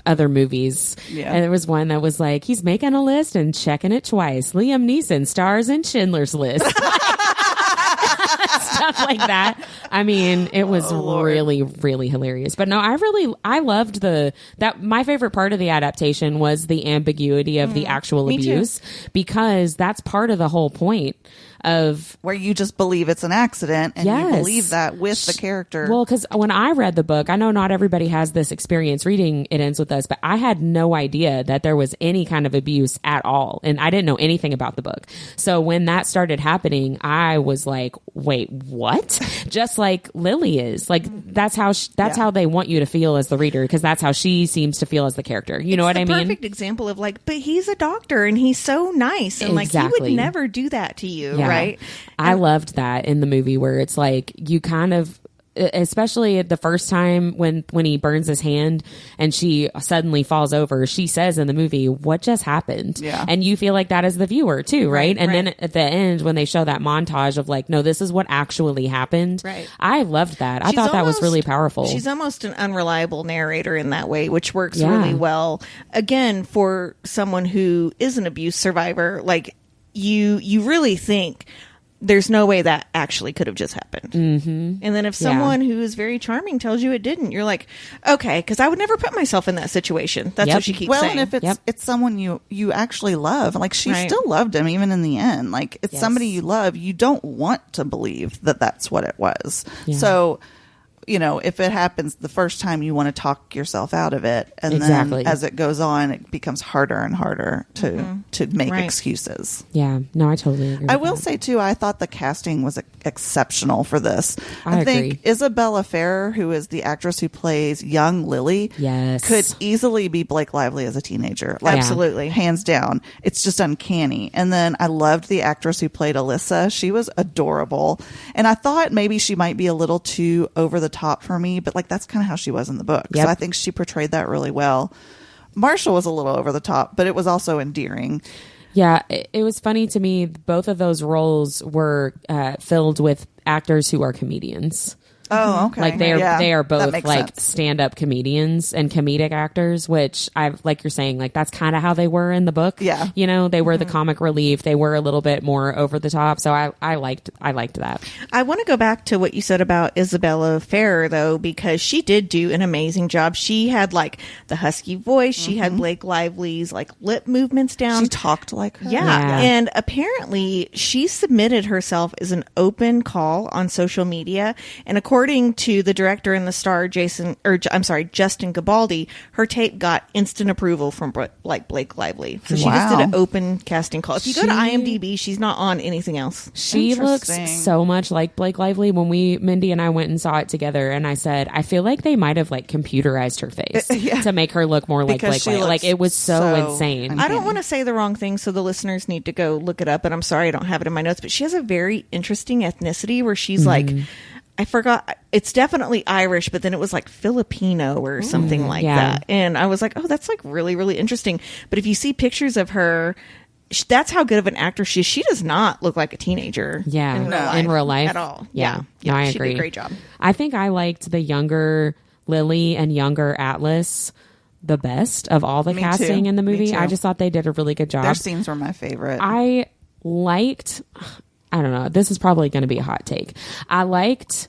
Speaker 1: other movies, and there was one that was like, he's making a list and checking it twice. Liam Neeson stars in Schindler's List. Stuff like that. I mean, it was really, really hilarious. But no, I loved my favorite part of the adaptation was the ambiguity of the actual abuse, because that's part of the whole point of
Speaker 2: where you just believe it's an accident and you believe that with the character.
Speaker 1: Well, because when I read the book, I know not everybody has this experience reading It Ends With Us, but I had no idea that there was any kind of abuse at all. And I didn't know anything about the book. So when that started happening, I was like, wait, what? Just like Lily is. Like, that's how they want you to feel as the reader, because that's how she seems to feel as the character. You know what I mean?
Speaker 3: Perfect example of like, but he's a doctor and he's so nice. And like, he would never do that to you.
Speaker 1: Yeah.
Speaker 3: Right.
Speaker 1: I loved that in the movie, where it's like, you kind of especially the first time when he burns his hand and she suddenly falls over, she says in the movie, what just happened?
Speaker 2: Yeah.
Speaker 1: And you feel like that as the viewer too, right? And then at the end, when they show that montage of like, no, this is what actually happened.
Speaker 3: Right.
Speaker 1: I loved that. I thought that was really powerful.
Speaker 3: She's almost an unreliable narrator in that way, which works really well. Again, for someone who is an abuse survivor, like you really think there's no way that actually could have just happened. Mm-hmm. And then if someone who is very charming tells you it didn't, you're like, okay, because I would never put myself in that situation. That's what she keeps saying.
Speaker 2: Well, and if it's someone you actually love, like she still loved him even in the end. Like it's somebody you love, you don't want to believe that that's what it was. Yeah. So, you know, if it happens the first time, you want to talk yourself out of it. And then as it goes on, it becomes harder and harder to make excuses.
Speaker 1: Yeah. No, I totally agree.
Speaker 2: I will say, too, I thought the casting was exceptional for this.
Speaker 1: I
Speaker 2: think
Speaker 1: agree.
Speaker 2: Isabella Ferrer, who is the actress who plays young Lily, could easily be Blake Lively as a teenager. Like,
Speaker 3: absolutely.
Speaker 2: Hands down. It's just uncanny. And then I loved the actress who played Alyssa. She was adorable. And I thought maybe she might be a little too over the top for me, but like that's kind of how she was in the book. So I think she portrayed that really well. Marshall was a little over the top, but it was also endearing.
Speaker 1: Yeah, it was funny to me. Both of those roles were filled with actors who are comedians.
Speaker 2: Oh, okay.
Speaker 1: Like they are both like stand-up comedians and comedic actors, which like you're saying, like that's kind of how they were in the book.
Speaker 2: Yeah.
Speaker 1: You know, they were the comic relief. They were a little bit more over the top. So I liked that.
Speaker 3: I want to go back to what you said about Isabella Ferrer though, because she did do an amazing job. She had like the husky voice. She had Blake Lively's like lip movements down.
Speaker 2: She talked like her.
Speaker 3: Yeah. And apparently she submitted herself as an open call on social media. And according to the director and the star, Justin Gabaldi, her tape got instant approval from Blake Lively. So she just did an open casting call. If you go to IMDb, she's not on anything else.
Speaker 1: She looks so much like Blake Lively. When Mindy and I went and saw it together, and I said, I feel like they might have like computerized her face to make her look more like Blake Lively. Like it was so insane.
Speaker 3: I don't want to say the wrong thing, so the listeners need to go look it up. And I'm sorry I don't have it in my notes, but she has a very interesting ethnicity where she's like, I forgot. It's definitely Irish, but then it was like Filipino or something like that. And I was like, oh, that's like really, really interesting. But if you see pictures of her, that's how good of an actor she is. She does not look like a teenager.
Speaker 1: Yeah. In real life
Speaker 3: at all.
Speaker 1: Yeah. No, I agree.
Speaker 3: She did a great job.
Speaker 1: I think I liked the younger Lily and younger Atlas the best of all the casting in the movie. I just thought they did a really good job.
Speaker 2: Their scenes were my favorite.
Speaker 1: I don't know. This is probably going to be a hot take. I liked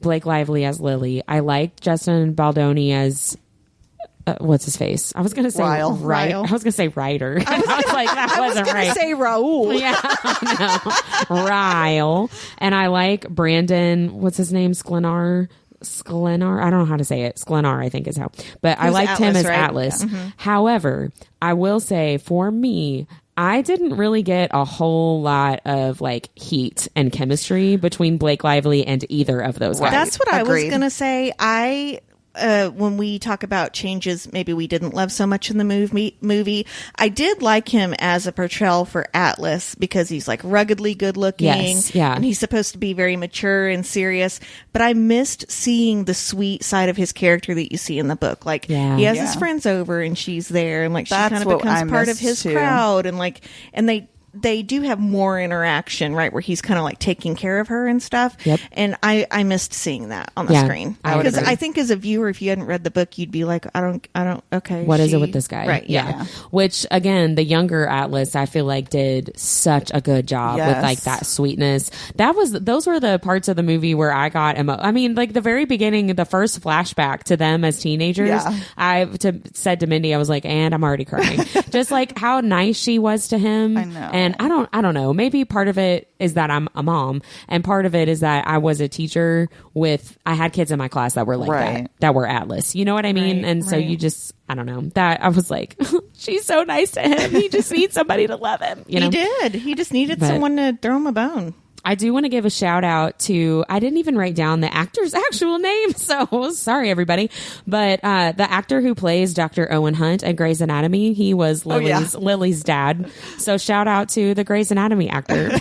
Speaker 1: Blake Lively as Lily. I liked Justin Baldoni as what's his face? I was going to say
Speaker 3: Ryle.
Speaker 1: I was going to say Ryder. I was like, that wasn't right.
Speaker 3: I was going to say Raul.
Speaker 1: Yeah, no. Ryle. And I like Brandon. What's his name? Sklenar. I don't know how to say it. Sklenar, I think is how. But I liked him as Atlas. Yeah. However, I will say for me, I didn't really get a whole lot of like heat and chemistry between Blake Lively and either of those guys.
Speaker 3: That's what I was going to say. When we talk about changes, maybe we didn't love so much in the movie. I did like him as a portrayal for Atlas because he's like ruggedly good looking.
Speaker 1: Yes, yeah.
Speaker 3: And he's supposed to be very mature and serious. But I missed seeing the sweet side of his character that you see in the book. Like he has his friends over and she's there and like she kind of becomes part of his crowd and like, and they do have more interaction, right, where he's kind of like taking care of her and stuff.
Speaker 1: Yep.
Speaker 3: And I missed seeing that on the screen. Because I think as a viewer, if you hadn't read the book, you'd be like, I don't, okay.
Speaker 1: What is it with this guy?
Speaker 3: Right, yeah.
Speaker 1: Which, again, the younger Atlas, I feel like did such a good job with like that sweetness. Those were the parts of the movie where I got I mean, like the very beginning, the first flashback to them as teenagers, I said to Mindy, I was like, and I'm already crying. Just like how nice she was to him.
Speaker 2: I know.
Speaker 1: And I don't know. Maybe part of it is that I'm a mom, and part of it is that I was a teacher I had kids in my class that were like that were Atlas. You know what I mean? And so you just, I don't know. That I was like, she's so nice to him. He just needs somebody to love him. You know?
Speaker 3: He did. He just needed someone to throw him a bone.
Speaker 1: I do want to give a shout out to, I didn't even write down the actor's actual name, so sorry everybody, but the actor who plays Dr. Owen Hunt at Grey's Anatomy, he was Lily's dad. So shout out to the Grey's Anatomy actor.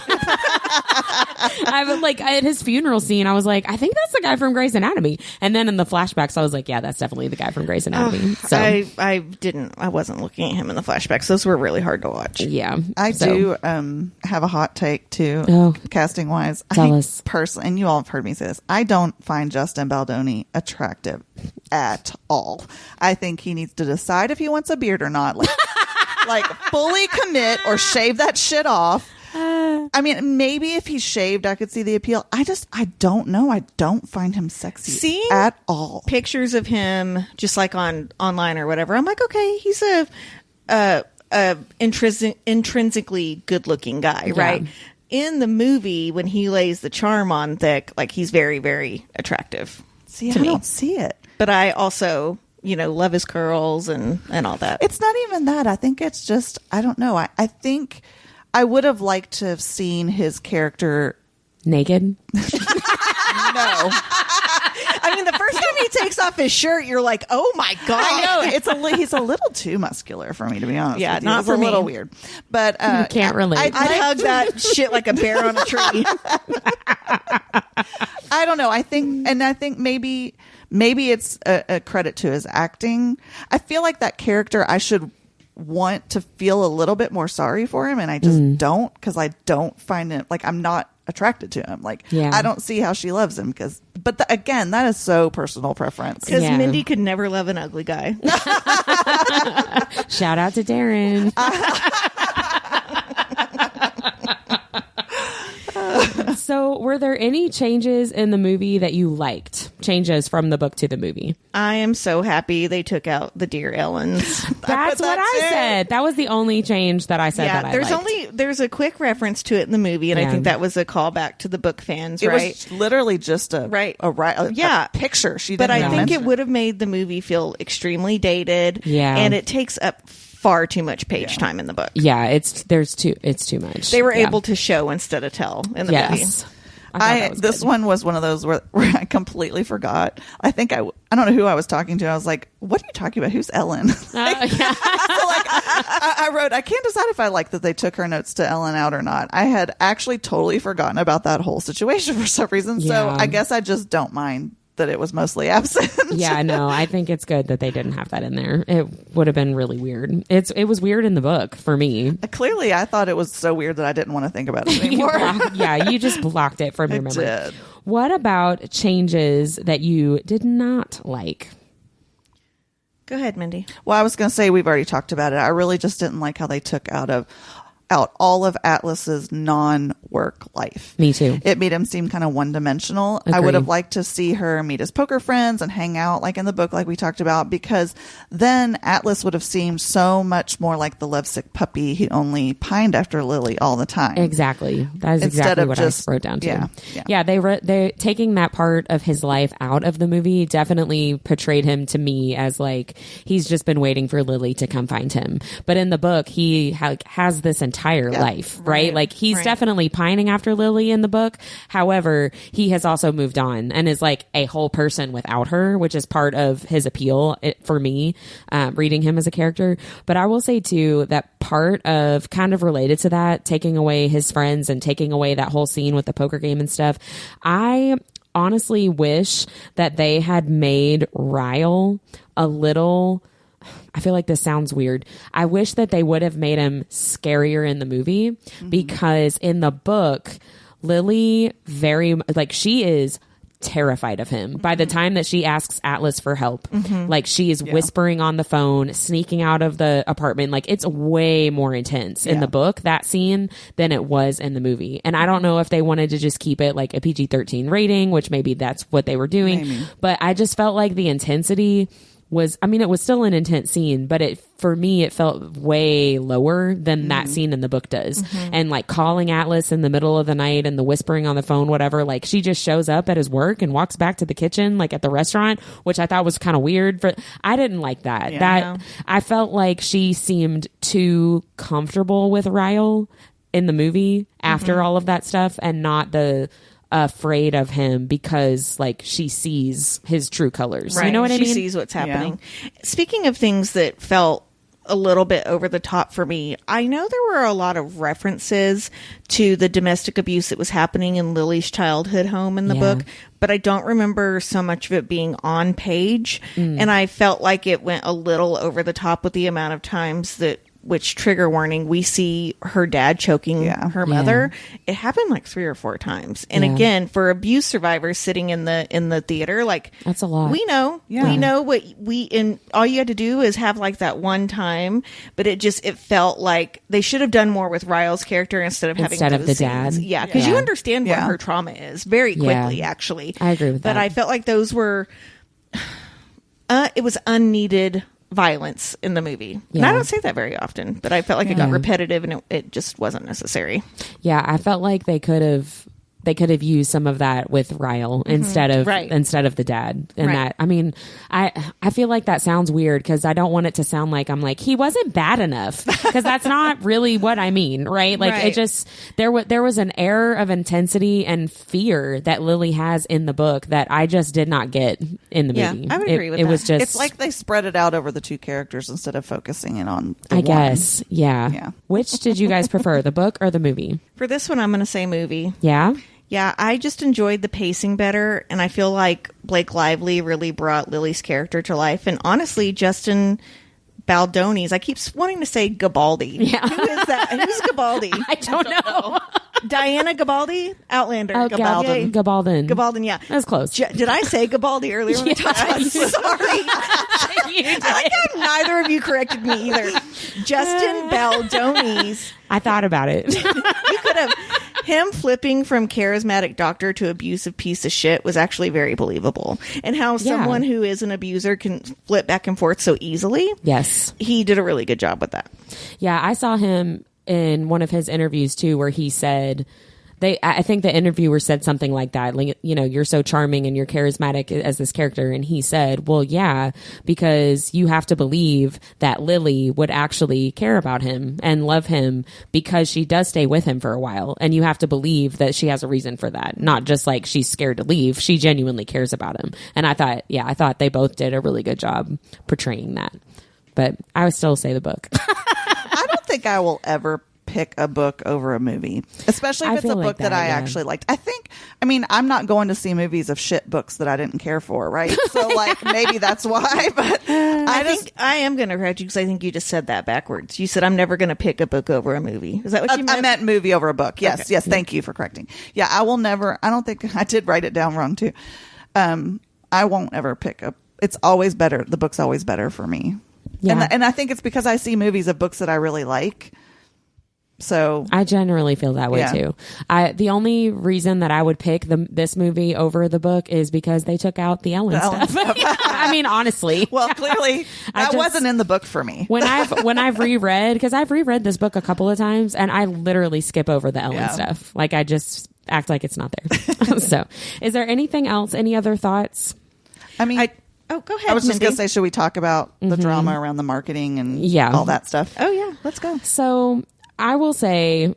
Speaker 1: I was like, at his funeral scene, I was like, I think that's the guy from Grey's Anatomy. And then in the flashbacks, I was like, yeah, that's definitely the guy from Grey's Anatomy. So
Speaker 3: I wasn't looking at him in the flashbacks. Those were really hard to watch.
Speaker 1: yeah.
Speaker 2: I do have a hot take too, casting wise.
Speaker 1: Tell us.
Speaker 2: Personally, and you all have heard me say this, I don't find Justin Baldoni attractive at all. I think he needs to decide if he wants a beard or not. Like fully commit or shave that shit off. I mean, maybe if he shaved, I could see the appeal. I don't know. I don't find him sexy
Speaker 3: Seeing
Speaker 2: at all.
Speaker 3: Pictures of him, just like online or whatever, I'm like, okay, he's a intrinsically good-looking guy, right? In the movie, when he lays the charm on thick, like he's very, very attractive.
Speaker 2: See, I don't see it.
Speaker 3: But I also, love his curls and all that.
Speaker 2: It's not even that. I think it's just, I don't know. I think I would have liked to have seen his character
Speaker 1: naked.
Speaker 2: No.
Speaker 3: I mean, the first time he takes off his shirt, you're like, oh my God.
Speaker 2: I know. He's a little too muscular for me, to be honest.
Speaker 3: Yeah,
Speaker 2: with you.
Speaker 3: not
Speaker 2: It's
Speaker 3: for
Speaker 2: a
Speaker 3: me.
Speaker 2: little weird. But
Speaker 1: You can't relate.
Speaker 3: I'd hug that shit like a bear on a tree.
Speaker 2: I don't know. I think maybe it's a credit to his acting. I feel like that character, I should want to feel a little bit more sorry for him, and I just don't, because I don't find it, like, I'm not attracted to him. Like, I don't see how she loves him, but again, that is so personal preference.
Speaker 3: Because Mindy could never love an ugly guy.
Speaker 1: Shout out to Darren. So were there any changes in the movie that you liked? Changes from the book to the movie?
Speaker 3: I am so happy they took out the Dear Ellens.
Speaker 1: That's what I said. That was the only change that I said that I liked.
Speaker 3: There's a quick reference to it in the movie, and I think that was a callback to the book fans,
Speaker 2: It
Speaker 3: right?
Speaker 2: was literally just a picture. She didn't
Speaker 3: But I
Speaker 2: even
Speaker 3: think
Speaker 2: mention
Speaker 3: it would have made the movie feel extremely dated.
Speaker 1: Yeah.
Speaker 3: And it takes up far too much page time in the book.
Speaker 1: Yeah, it's too much.
Speaker 3: They were able to show instead of tell in the movie.
Speaker 2: This one was one of those where I completely forgot. I think I don't know who I was talking to. I was like, "What are you talking about? Who's Ellen?" I wrote, "I can't decide if I like that they took her notes to Ellen out or not." I had actually totally forgotten about that whole situation for some reason.
Speaker 1: Yeah.
Speaker 2: So I guess I just don't mind that it was mostly absent.
Speaker 1: Yeah, no, I think it's good that they didn't have that in there. It would have been really weird. It was weird in the book for me.
Speaker 2: Clearly, I thought it was so weird that I didn't want to think about it anymore.
Speaker 1: You just blocked it from your memory.
Speaker 2: Did.
Speaker 1: What about changes that you did not like?
Speaker 3: Go ahead, Mindy.
Speaker 2: Well, I was going to say, we've already talked about it. I really just didn't like how they took out all of Atlas's non-work life.
Speaker 1: Me too.
Speaker 2: It made him seem kind of one-dimensional.
Speaker 1: Agreed.
Speaker 2: I would have liked to see her meet his poker friends and hang out like in the book, like we talked about, because then Atlas would have seemed so much more like the lovesick puppy who only pined after Lily all the time.
Speaker 1: Exactly. That is
Speaker 2: Instead
Speaker 1: exactly
Speaker 2: of
Speaker 1: what
Speaker 2: just-
Speaker 1: I wrote down too.
Speaker 2: Yeah.
Speaker 1: They taking that part of his life out of the movie definitely portrayed him to me as like he's just been waiting for Lily to come find him. But in the book, he has this entire life, right? Like he's definitely pining after Lily in the book. However, he has also moved on and is like a whole person without her, which is part of his appeal for me, reading him as a character. But I will say too, that part of kind of related to that, taking away his friends and taking away that whole scene with the poker game and stuff. I honestly wish that they had made Ryle a little... I feel like this sounds weird. I wish that they would have made him scarier in the movie because in the book, Lily she is terrified of him. By the time that she asks Atlas for help, like she is whispering on the phone, sneaking out of the apartment. Like it's way more intense in the book, that scene, than it was in the movie. And I don't know if they wanted to just keep it like a PG-13 rating, which maybe that's what they were doing. But I just felt like the intensity it was still an intense scene, but for me, it felt way lower than that scene in the book does. And like calling Atlas in the middle of the night and the whispering on the phone, whatever, like she just shows up at his work and walks back to the kitchen, like at the restaurant, which I thought was kind of weird. I didn't like that. I felt like she seemed too comfortable with Ryle in the movie after all of that stuff and not afraid of him because like she sees his true colors. You know what I mean?
Speaker 3: She sees what's happening. Speaking of things that felt a little bit over the top for me. I know there were a lot of references to the domestic abuse that was happening in Lily's childhood home in the book, but I don't remember so much of it being on page. And I felt like it went a little over the top with the amount of times that, which trigger warning, we see her dad choking her mother. It happened like 3 or 4 times. And again, for abuse survivors sitting in the theater, like,
Speaker 1: that's a lot.
Speaker 3: We know, we know what all you had to do is have like that one time, but it felt like they should have done more with Ryle's character instead of having
Speaker 1: the
Speaker 3: scenes.
Speaker 1: dad.
Speaker 3: Yeah. Cause you understand what her trauma is very quickly, actually.
Speaker 1: I agree with that.
Speaker 3: But I felt like those were, it was unneeded violence in the movie. And I don't say that very often, but I felt like it got repetitive and it just wasn't necessary.
Speaker 1: Yeah, I felt like they could have used some of that with Ryle instead of the dad. And that, I mean, I feel like that sounds weird because I don't want it to sound like I'm like, he wasn't bad enough, because that's not really what I mean, right? Like it just, there was an air of intensity and fear that Lily has in the book that I just did not get in the movie.
Speaker 3: I would agree with that.
Speaker 1: It was just,
Speaker 2: it's like they spread it out over the 2 characters instead of focusing in on the one.
Speaker 1: guess. Yeah. Which did you guys prefer, the book or the movie?
Speaker 3: For this one, I'm going to say movie.
Speaker 1: Yeah.
Speaker 3: Yeah, I just enjoyed the pacing better, and I feel like Blake Lively really brought Lily's character to life. And honestly, Justin Baldoni's, I keep wanting to say Gabaldi.
Speaker 1: Yeah.
Speaker 3: Who is that? Who's Gabaldi?
Speaker 1: I don't know.
Speaker 3: Diana Gabaldi? Outlander.
Speaker 1: Oh,
Speaker 3: Gabaldon.
Speaker 1: Gabaldon,
Speaker 3: yeah.
Speaker 1: That's close.
Speaker 3: Did I say Gabaldi earlier when we talked about it? Sorry. I like how neither of you corrected me either. Justin Baldoni's.
Speaker 1: I thought about it.
Speaker 3: You could have... Him flipping from charismatic doctor to abusive piece of shit was actually very believable. And how someone who is an abuser can flip back and forth so easily. Yes. He did a really good job with that.
Speaker 1: Yeah, I saw him in one of his interviews too, where he said... I think the interviewer said something like that, like, you know, you're so charming and you're charismatic as this character. And he said, well, yeah, because you have to believe that Lily would actually care about him and love him because she does stay with him for a while. And you have to believe that she has a reason for that. Not just like she's scared to leave. She genuinely cares about him. And I thought they both did a really good job portraying that. But I would still say the book.
Speaker 2: I don't think I will ever pick a book over a movie, especially if it's a book that I actually liked. I mean, I'm not going to see movies of shit books that I didn't care for, right? So like maybe that's why, but
Speaker 3: I think I am going to correct you because I think you just said that backwards. You said I'm never going to pick a book over a movie. Is that what you meant?
Speaker 2: I meant movie over a book. Yes. Okay. Yes. Thank you for correcting. Yeah. I will never, I don't think I did write it down wrong too. I won't ever pick up. It's always better. The book's always better for me. Yeah. And I think it's because I see movies of books that I really like. So
Speaker 1: I generally feel that way too. The only reason that I would pick this movie over the book is because they took out the Ellen stuff. I mean, honestly.
Speaker 2: Well, clearly that wasn't in the book for me.
Speaker 1: When I've reread, because I've reread this book a couple of times, and I literally skip over the Ellen stuff. Like I just act like it's not there. So, is there anything else? Any other thoughts?
Speaker 2: I mean,
Speaker 3: go ahead.
Speaker 2: I was just going to say, should we talk about the drama around the marketing and all that stuff?
Speaker 3: Oh yeah, let's go.
Speaker 1: So I will say,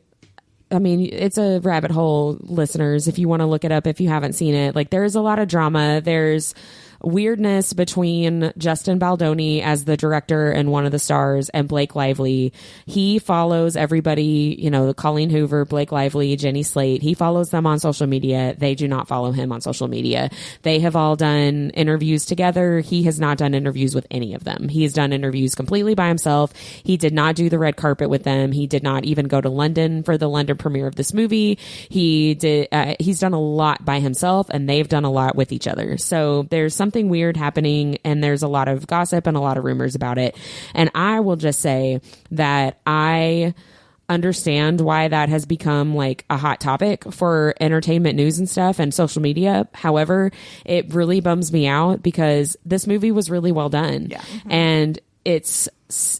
Speaker 1: I mean, it's a rabbit hole, listeners, if you want to look it up, if you haven't seen it. Like, there's a lot of drama. There's weirdness between Justin Baldoni as the director and one of the stars and Blake Lively. He follows everybody, you know, Colleen Hoover, Blake Lively, Jenny Slate. He follows them on social media. They do not follow him on social media. They have all done interviews together. He has not done interviews with any of them. He has done interviews completely by himself. He did not do the red carpet with them. He did not even go to London for the London premiere of this movie. He's done a lot by himself, and they've done a lot with each other. So there's something weird happening, and there's a lot of gossip and a lot of rumors about it. And I will just say that I understand why that has become like a hot topic for entertainment news and stuff and social media. However, it really bums me out because this movie was really well done. Yeah. And it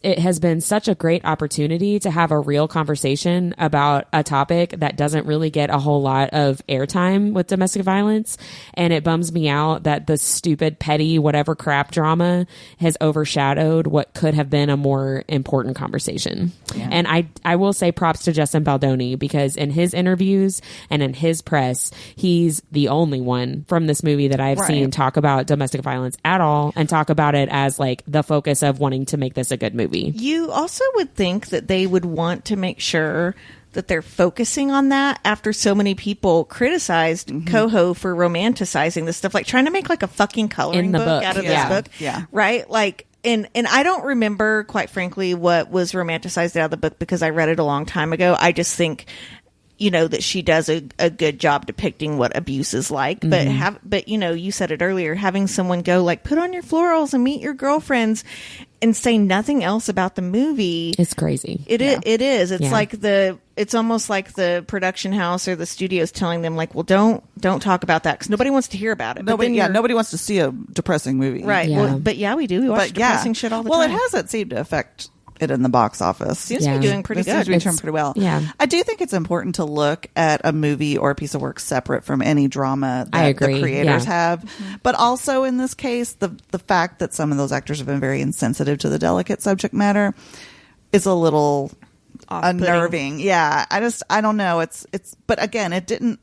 Speaker 1: has been such a great opportunity to have a real conversation about a topic that doesn't really get a whole lot of airtime with domestic violence. And it bums me out that the stupid, petty, whatever crap drama has overshadowed what could have been a more important conversation. Yeah. And I will say props to Justin Baldoni, because in his interviews and in his press, he's the only one from this movie that I've seen talk about domestic violence at all and talk about it as like the focus of wanting to make this a a good movie.
Speaker 3: You also would think that they would want to make sure that they're focusing on that after so many people criticized Coho for romanticizing this stuff, like trying to make like a fucking coloring book out of this book.
Speaker 2: Yeah.
Speaker 3: Right? Like, and I don't remember, quite frankly, what was romanticized out of the book because I read it a long time ago. I just think, you know, that she does a good job depicting what abuse is like. But you know, you said it earlier, having someone go like, put on your florals and meet your girlfriends and say nothing else about the movie.
Speaker 1: It's crazy.
Speaker 3: It is. It's like it's almost like the production house or the studios telling them like, well, don't talk about that because nobody wants to hear about it.
Speaker 2: Nobody wants to see a depressing movie.
Speaker 3: Right.
Speaker 1: Yeah.
Speaker 3: Well, but yeah, we do. We watch depressing shit all the time.
Speaker 2: Well, it hasn't seemed to affect it in the box office.
Speaker 3: Seems to be doing pretty good.
Speaker 2: Seems to be doing pretty well.
Speaker 1: Yeah.
Speaker 2: I do think it's important to look at a movie or a piece of work separate from any drama that the creators have. But also in this case, the fact that some of those actors have been very insensitive to the delicate subject matter is a little unnerving. Yeah. I don't know. But again, it didn't.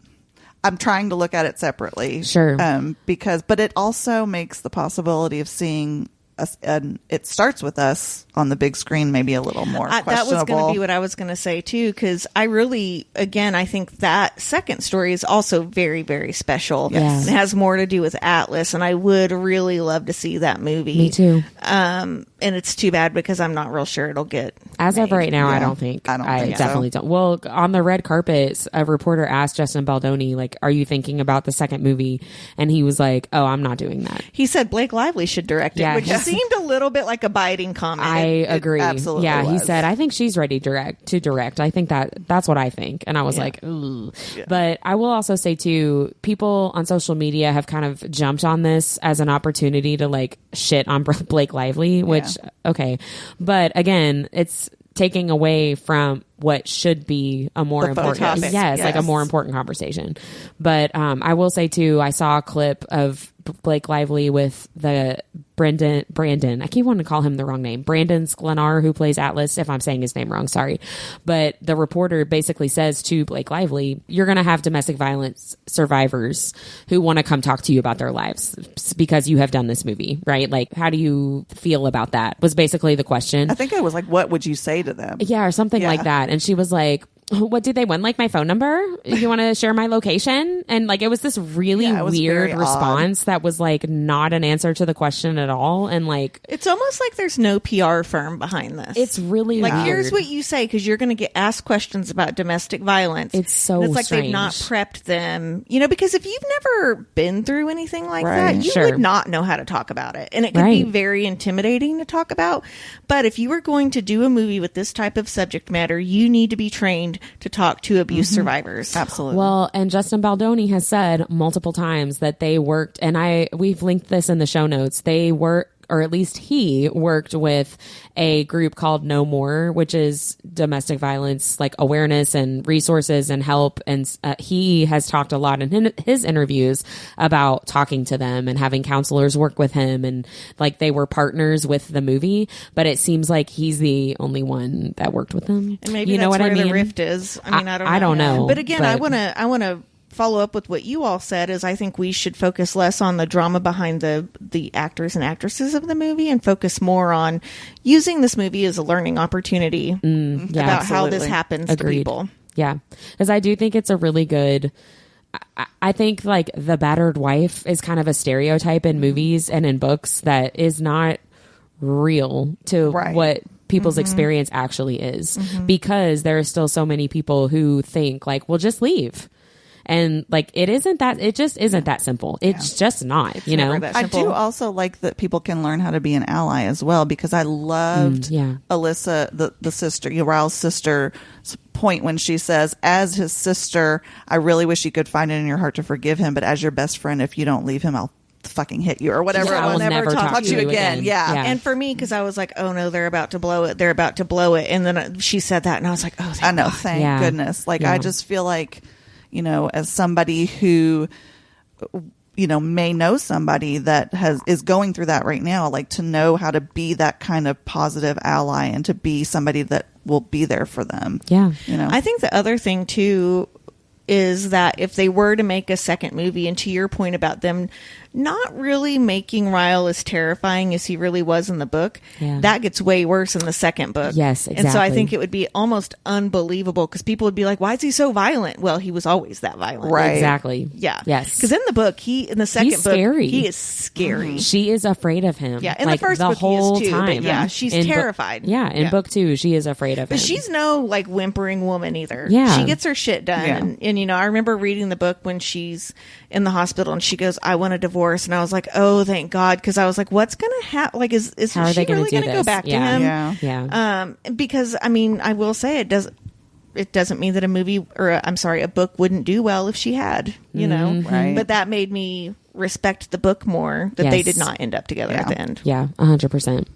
Speaker 2: I'm trying to look at it separately.
Speaker 1: Sure.
Speaker 2: But it also makes the possibility of seeing us, and it starts with us on the big screen, maybe a little more questionable.
Speaker 3: That was going to be what I was going to say too, because I really, again, I think that second story is also very, very special.
Speaker 1: Yes.
Speaker 3: It has more to do with Atlas, and I would really love to see that movie.
Speaker 1: Me too.
Speaker 3: And it's too bad because I'm not real sure it'll get
Speaker 1: As of
Speaker 3: made.
Speaker 1: right now,
Speaker 2: Yeah.
Speaker 1: I don't think. I
Speaker 2: think
Speaker 1: definitely
Speaker 2: so.
Speaker 1: don't. Well, on the red carpet, a reporter asked Justin Baldoni, like, "Are you thinking about the second movie?" And he was like, "Oh, I'm not doing that."
Speaker 3: He said Blake Lively should direct it,
Speaker 1: Yeah.
Speaker 3: which seemed a little bit like a biting comment.
Speaker 1: I agree.
Speaker 2: absolutely
Speaker 1: Yeah, he
Speaker 2: was.
Speaker 1: said, "I think she's ready to direct. I think that's what I think." And I was like, "Ooh."
Speaker 2: Yeah.
Speaker 1: But I will also say too, people on social media have kind of jumped on this as an opportunity to like shit on Blake Lively, which okay, but again, it's taking away from what should be a more important
Speaker 3: topic.
Speaker 1: like a more important conversation. But I will say too, I saw a clip of Blake Lively with the Brandon, I keep wanting to call him the wrong name, Brandon Sklenar, who plays Atlas, if I'm saying his name wrong, sorry. But the reporter basically says to Blake Lively, you're going to have domestic violence survivors who want to come talk to you about their lives because you have done this movie, right? Like, how do you feel about that was basically the question.
Speaker 2: I think it was like, what would you say to them?
Speaker 1: Yeah, or something like that. And she was like, what did they want? Like my phone number? You want to share my location? And like, it was this really weird response that was like not an answer to the question at all. And like,
Speaker 3: it's almost like there's no PR firm behind this.
Speaker 1: It's really
Speaker 3: like,
Speaker 1: weird.
Speaker 3: here's what you say, because you're going to get asked questions about domestic violence.
Speaker 1: It's so
Speaker 3: and it's like
Speaker 1: strange.
Speaker 3: They've not prepped them, you know, because if you've never been through anything like
Speaker 2: Right.
Speaker 3: that, you would not know how to talk about it. And it could be very intimidating to talk about. But if you were going to do a movie with this type of subject matter, you need to be trained to talk to abuse survivors.
Speaker 2: Absolutely.
Speaker 1: Well, and Justin Baldoni has said multiple times that they worked, and we've linked this in the show notes. They were, or at least he worked with a group called No More, which is domestic violence, like awareness and resources and help. And he has talked a lot in his interviews about talking to them and having counselors work with him. And like they were partners with the movie, but it seems like he's the only one that worked with them.
Speaker 3: And maybe
Speaker 1: you know
Speaker 3: that's
Speaker 1: what
Speaker 3: where
Speaker 1: I mean?
Speaker 3: the rift is. I mean,
Speaker 1: I don't know.
Speaker 3: But again, I want to follow up with what you all said, is I think we should focus less on the drama behind the actors and actresses of the movie and focus more on using this movie as a learning opportunity about how this happens to people.
Speaker 1: Yeah, because I do think it's a really good. I think like the battered wife is kind of a stereotype in movies and in books that is not real to what people's experience actually is, because there are still so many people who think like, well, just leave. And like, it just isn't that simple. It's just not, you know.
Speaker 2: I do also like that people can learn how to be an ally as well, because I loved Alyssa, the sister, Raul's sister's point when she says, as his sister, I really wish you could find it in your heart to forgive him, but as your best friend, if you don't leave him, I'll fucking hit you or whatever.
Speaker 1: Yeah, I will never talk to you again.
Speaker 2: Yeah.
Speaker 3: And for me, because I was like, oh no, they're about to blow it. They're about to blow it. And then she said that and I was like, oh,
Speaker 2: I know. Thank goodness. Like, I just feel like, you know, as somebody who, you know, may know somebody that is going through that right now, like to know how to be that kind of positive ally and to be somebody that will be there for them.
Speaker 1: Yeah.
Speaker 2: You know,
Speaker 3: I think the other thing too is that if they were to make a second movie, and to your point about them not really making Ryle as terrifying as he really was in the book.
Speaker 1: Yeah.
Speaker 3: That gets way worse in the second book.
Speaker 1: Yes, exactly.
Speaker 3: And so I think it would be almost unbelievable because people would be like, why is he so violent? Well, he was always that violent.
Speaker 2: Right.
Speaker 1: Exactly.
Speaker 3: Yeah.
Speaker 1: Yes.
Speaker 3: Because in the book, in the second
Speaker 1: He's
Speaker 3: book,
Speaker 1: scary.
Speaker 3: he is scary.
Speaker 1: She is afraid of him.
Speaker 3: Yeah, in
Speaker 1: like,
Speaker 3: the first book
Speaker 1: whole
Speaker 3: he is too,
Speaker 1: time.
Speaker 3: but yeah, she's
Speaker 1: In
Speaker 3: terrified.
Speaker 1: in book 2, she is afraid of him.
Speaker 3: But she's no like whimpering woman either.
Speaker 1: Yeah.
Speaker 3: She gets her shit done.
Speaker 2: Yeah.
Speaker 3: And you know, I remember reading the book when she's in the hospital and she goes, I want a divorce. And I was like, oh, thank God. Because I was like, what's going to happen? Like, is
Speaker 1: How are
Speaker 3: she
Speaker 1: they
Speaker 3: really
Speaker 1: going
Speaker 3: going
Speaker 1: to
Speaker 3: to go back to him?
Speaker 2: Yeah.
Speaker 3: Because, I mean, I will say it doesn't mean that a book wouldn't do well if she had, you know.
Speaker 2: Right.
Speaker 3: But that made me respect the book more that they
Speaker 1: Yes.
Speaker 3: did not end up together at the end.
Speaker 1: Yeah, 100%.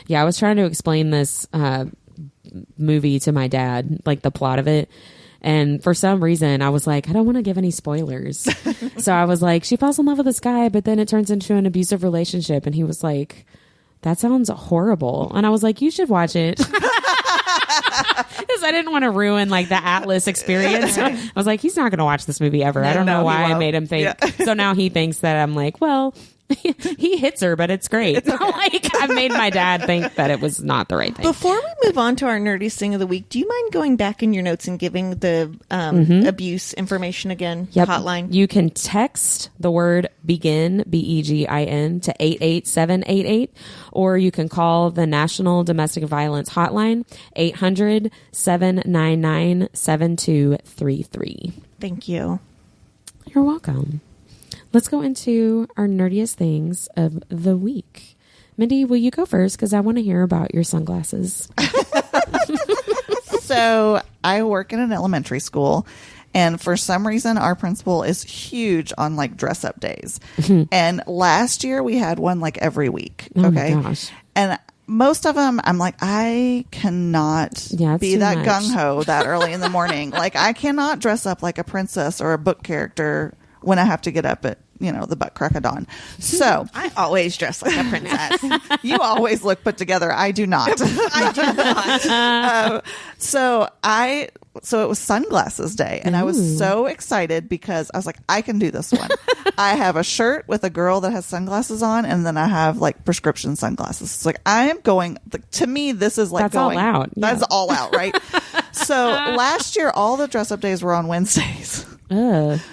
Speaker 1: Yeah, I was trying to explain this movie to my dad, like the plot of it. And for some reason, I was like, I don't want to give any spoilers. So I was like, she falls in love with this guy, but then it turns into an abusive relationship. And he was like, that sounds horrible. And I was like, you should watch it. Because I didn't want to ruin like the Atlas experience. I was like, he's not going to watch this movie ever. I don't know why I made him think. Yeah. So now he thinks that I'm like, well, he hits her, but it's great. It's okay. Like, I made my dad think that it was not the right thing.
Speaker 3: Before we move on to our nerdiest thing of the week, do you mind going back in your notes and giving the abuse information again?
Speaker 1: Yep.
Speaker 3: Hotline.
Speaker 1: You can text the word begin, BEGIN, to 88788, or you can call the National Domestic Violence Hotline, 800-799-7233.
Speaker 3: Thank you.
Speaker 1: You're welcome. Let's go into our nerdiest things of the week. Mindy, will you go first? Because I want to hear about your sunglasses.
Speaker 2: So I work in an elementary school, and for some reason, our principal is huge on like dress up days. And last year we had one like every week.
Speaker 1: Oh
Speaker 2: Okay.
Speaker 1: my gosh.
Speaker 2: And most of them, I'm like, I cannot be that gung ho that early in the morning. Like, I cannot dress up like a princess or a book character when I have to get up at, the butt crack of dawn. So
Speaker 3: I always dress like a princess.
Speaker 2: You always look put together. I do not.
Speaker 3: I do not.
Speaker 2: So it was sunglasses day, and I was so excited because I was like, I can do this one. I have a shirt with a girl that has sunglasses on, and then I have like prescription sunglasses. It's like, I am going, to me, this is like
Speaker 1: That's
Speaker 2: going
Speaker 1: all out. Yeah.
Speaker 2: That's all out, right? So last year, all the dress up days were on Wednesdays.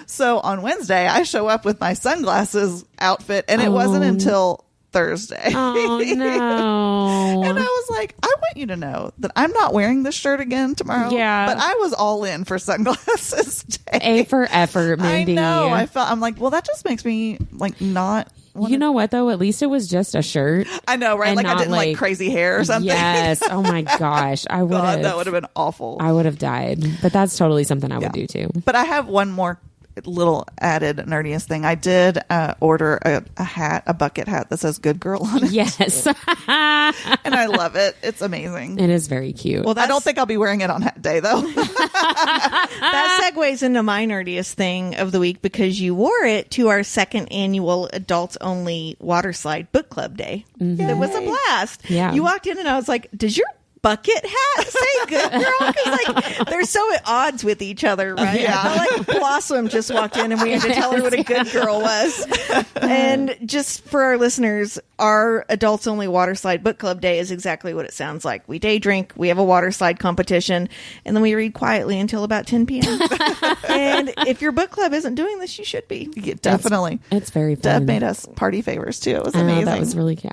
Speaker 2: So on Wednesday, I show up with my sunglasses outfit, and it wasn't until Thursday.
Speaker 1: Oh, no.
Speaker 2: And I was like, I want you to know that I'm not wearing this shirt again tomorrow.
Speaker 1: Yeah.
Speaker 2: But I was all in for sunglasses day.
Speaker 1: A for effort, Mindy.
Speaker 2: I know. I'm like, well, that just makes me like not.
Speaker 1: You know what, though? At least it was just a shirt.
Speaker 2: I know, right?
Speaker 1: And
Speaker 2: Like I
Speaker 1: not,
Speaker 2: didn't like crazy hair or something.
Speaker 1: Yes. Oh my gosh. I would have.
Speaker 2: That would have been awful.
Speaker 1: I would have died. But that's totally something I would do too.
Speaker 2: But I have one more little added nerdiest thing. I did order a bucket hat that says "Good Girl" on it.
Speaker 1: Yes.
Speaker 2: And I love it. It's amazing.
Speaker 1: It is very cute.
Speaker 2: Well, I don't think I'll be wearing it on hat day though.
Speaker 3: That segues into my nerdiest thing of the week because you wore it to our second annual adults only water slide book club day. It was a blast.
Speaker 1: Yeah.
Speaker 3: You walked in and I was like, does your bucket hat say "Good Girl"? Because like they're so at odds with each other, right?
Speaker 2: Yeah.
Speaker 3: Like Blossom just walked in and we had to tell her what a good girl was. And just for our listeners, our adults only water slide book club day is exactly what it sounds like. We day drink, we have a water slide competition, and then we read quietly until about 10 p.m. And if your book club isn't doing this, you should be.
Speaker 2: Yeah, definitely.
Speaker 1: It's very fun.
Speaker 2: Deb made us party favors too. It was
Speaker 1: I know,
Speaker 2: amazing.
Speaker 1: that was really cute.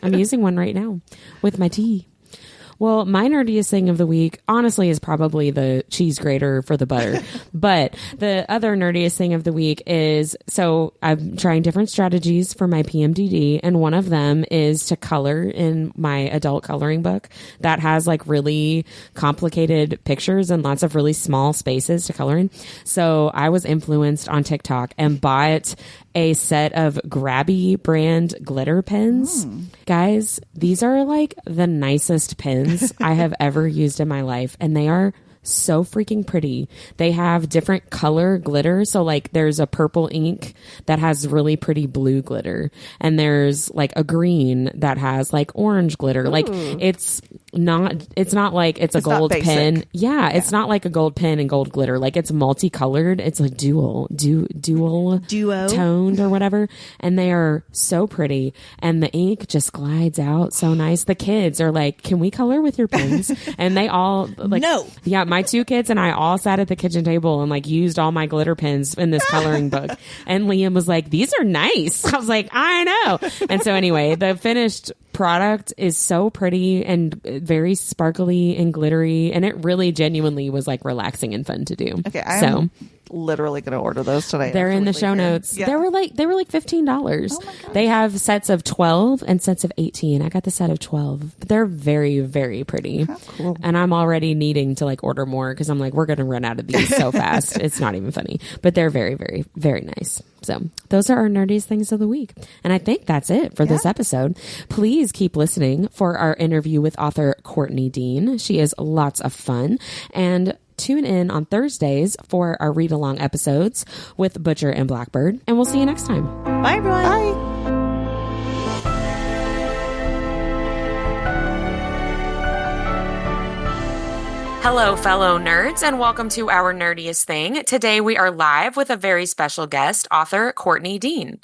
Speaker 1: I'm using one right now with my tea. Well, my nerdiest thing of the week, honestly, is probably the cheese grater for the butter. But the other nerdiest thing of the week is, so I'm trying different strategies for my PMDD, and one of them is to color in my adult coloring book that has like really complicated pictures and lots of really small spaces to color in. So I was influenced on TikTok and bought a set of Grabby brand glitter pens. Guys, these are like the nicest pens I have ever used in my life, and they are so freaking pretty. They have different color glitter. So like there's a purple ink that has really pretty blue glitter, and there's like a green that has like orange glitter. Ooh. Like it's it's not like it's a gold pen. Yeah, it's not like a gold pen and gold glitter. Like it's multicolored. It's like duo toned or whatever. And they are so pretty. And the ink just glides out so nice. The kids are like, can we color with your pens? And they all like, no. Yeah, my 2 kids and I all sat at the kitchen table and like used all my glitter pens in this coloring book. And Liam was like, these are nice. I was like, I know. And so anyway, the finished product is so pretty and very sparkly and glittery, and it really genuinely was like relaxing and fun to do.
Speaker 2: Okay, I'm literally going to order those today.
Speaker 1: They're in the show notes. Yeah. They were like $15.
Speaker 2: Oh my gosh.
Speaker 1: They have sets of 12 and sets of 18. I got the set of 12. But they're very, very pretty.
Speaker 2: How cool.
Speaker 1: And I'm already needing to like order more because I'm like, we're going to run out of these so fast. It's not even funny. But they're very, very, very nice. So those are our nerdiest things of the week. And I think that's it for this episode. Please keep listening for our interview with author Courtney Deane. She is lots of fun. And tune in on Thursdays for our read-along episodes with Butcher and Blackbird. And we'll see you next time.
Speaker 3: Bye, everyone.
Speaker 2: Bye.
Speaker 1: Hello, fellow nerds, and welcome to our Nerdiest Thing. Today we are live with a very special guest, author Courtney Deane.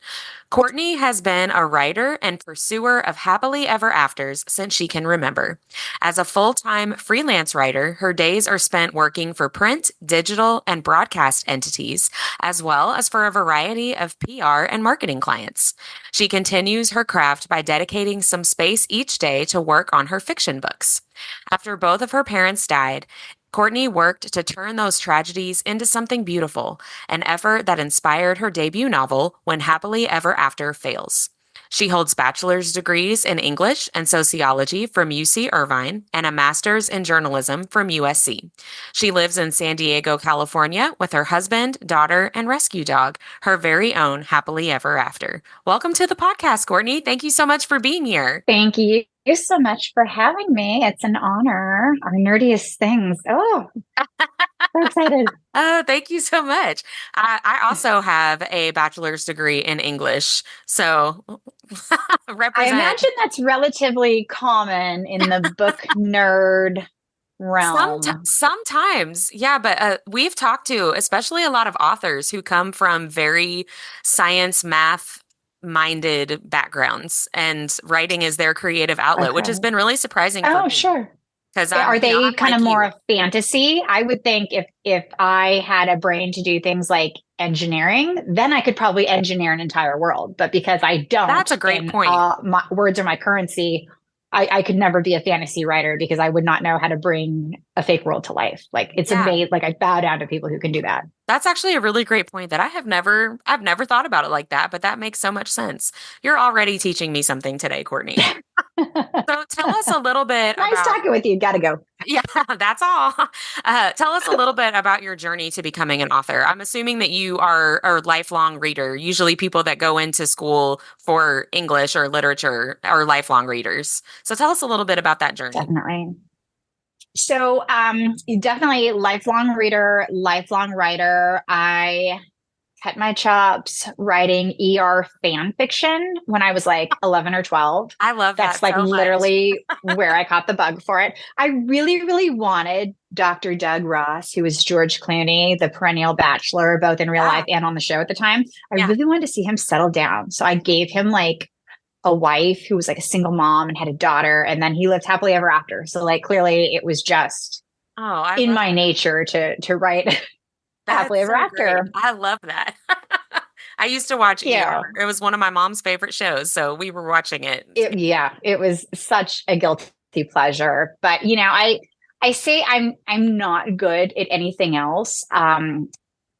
Speaker 1: Courtney has been a writer and pursuer of happily ever afters since she can remember. As a full-time freelance writer, her days are spent working for print, digital, and broadcast entities, as well as for a variety of PR and marketing clients. She continues her craft by dedicating some space each day to work on her fiction books. After both of her parents died, Courtney worked to turn those tragedies into something beautiful, an effort that inspired her debut novel, When Happily Ever After Fails. She holds bachelor's degrees in English and sociology from UC Irvine and a master's in journalism from USC. She lives in San Diego, California with her husband, daughter, and rescue dog, her very own happily ever after. Welcome to the podcast, Courtney. Thank you so much for being here.
Speaker 4: Thank you so much for having me. It's an honor. Our nerdiest things. Oh, so excited.
Speaker 1: Oh, thank you so much. I also have a bachelor's degree in English. So represent.
Speaker 4: I imagine that's relatively common in the book nerd realm.
Speaker 1: Sometimes. Yeah. But we've talked to especially a lot of authors who come from very science, math minded backgrounds, and writing is their creative outlet, which has been really surprising.
Speaker 4: Oh, sure.
Speaker 1: Because
Speaker 4: are they kind of more fantasy? I would think if I had a brain to do things like engineering, then I could probably engineer an entire world. But because I don't,
Speaker 1: that's a great point.
Speaker 4: My words are my currency. I could never be a fantasy writer because I would not know how to bring a fake world to life. Like it's amazing. Like I bow down to people who can do that.
Speaker 1: That's actually a really great point that I've never thought about it like that, but that makes so much sense. You're already teaching me something today, Courtney. So tell us a little bit.
Speaker 4: Nice talking with you. Gotta go.
Speaker 1: Yeah, that's all. Tell us a little bit about your journey to becoming an author. I'm assuming that you are a lifelong reader. Usually people that go into school for English or literature are lifelong readers. So tell us a little bit about that journey.
Speaker 4: Definitely. So definitely lifelong reader, lifelong writer. I cut my chops writing ER fan fiction when I was like 11 or 12.
Speaker 1: I love that.
Speaker 4: That's like so literally where I caught the bug for it. I really, really wanted Dr. Doug Ross, who was George Clooney, the perennial bachelor, both in real life and on the show at the time. I really wanted to see him settle down. So I gave him like a wife who was like a single mom and had a daughter, and then he lived happily ever after. So like clearly it was just in my nature to write happily ever after.
Speaker 1: Great. I love that. I used to watch ER. It was one of my mom's favorite shows, so we were watching it.
Speaker 4: It was such a guilty pleasure. But you know, I say I'm not good at anything else.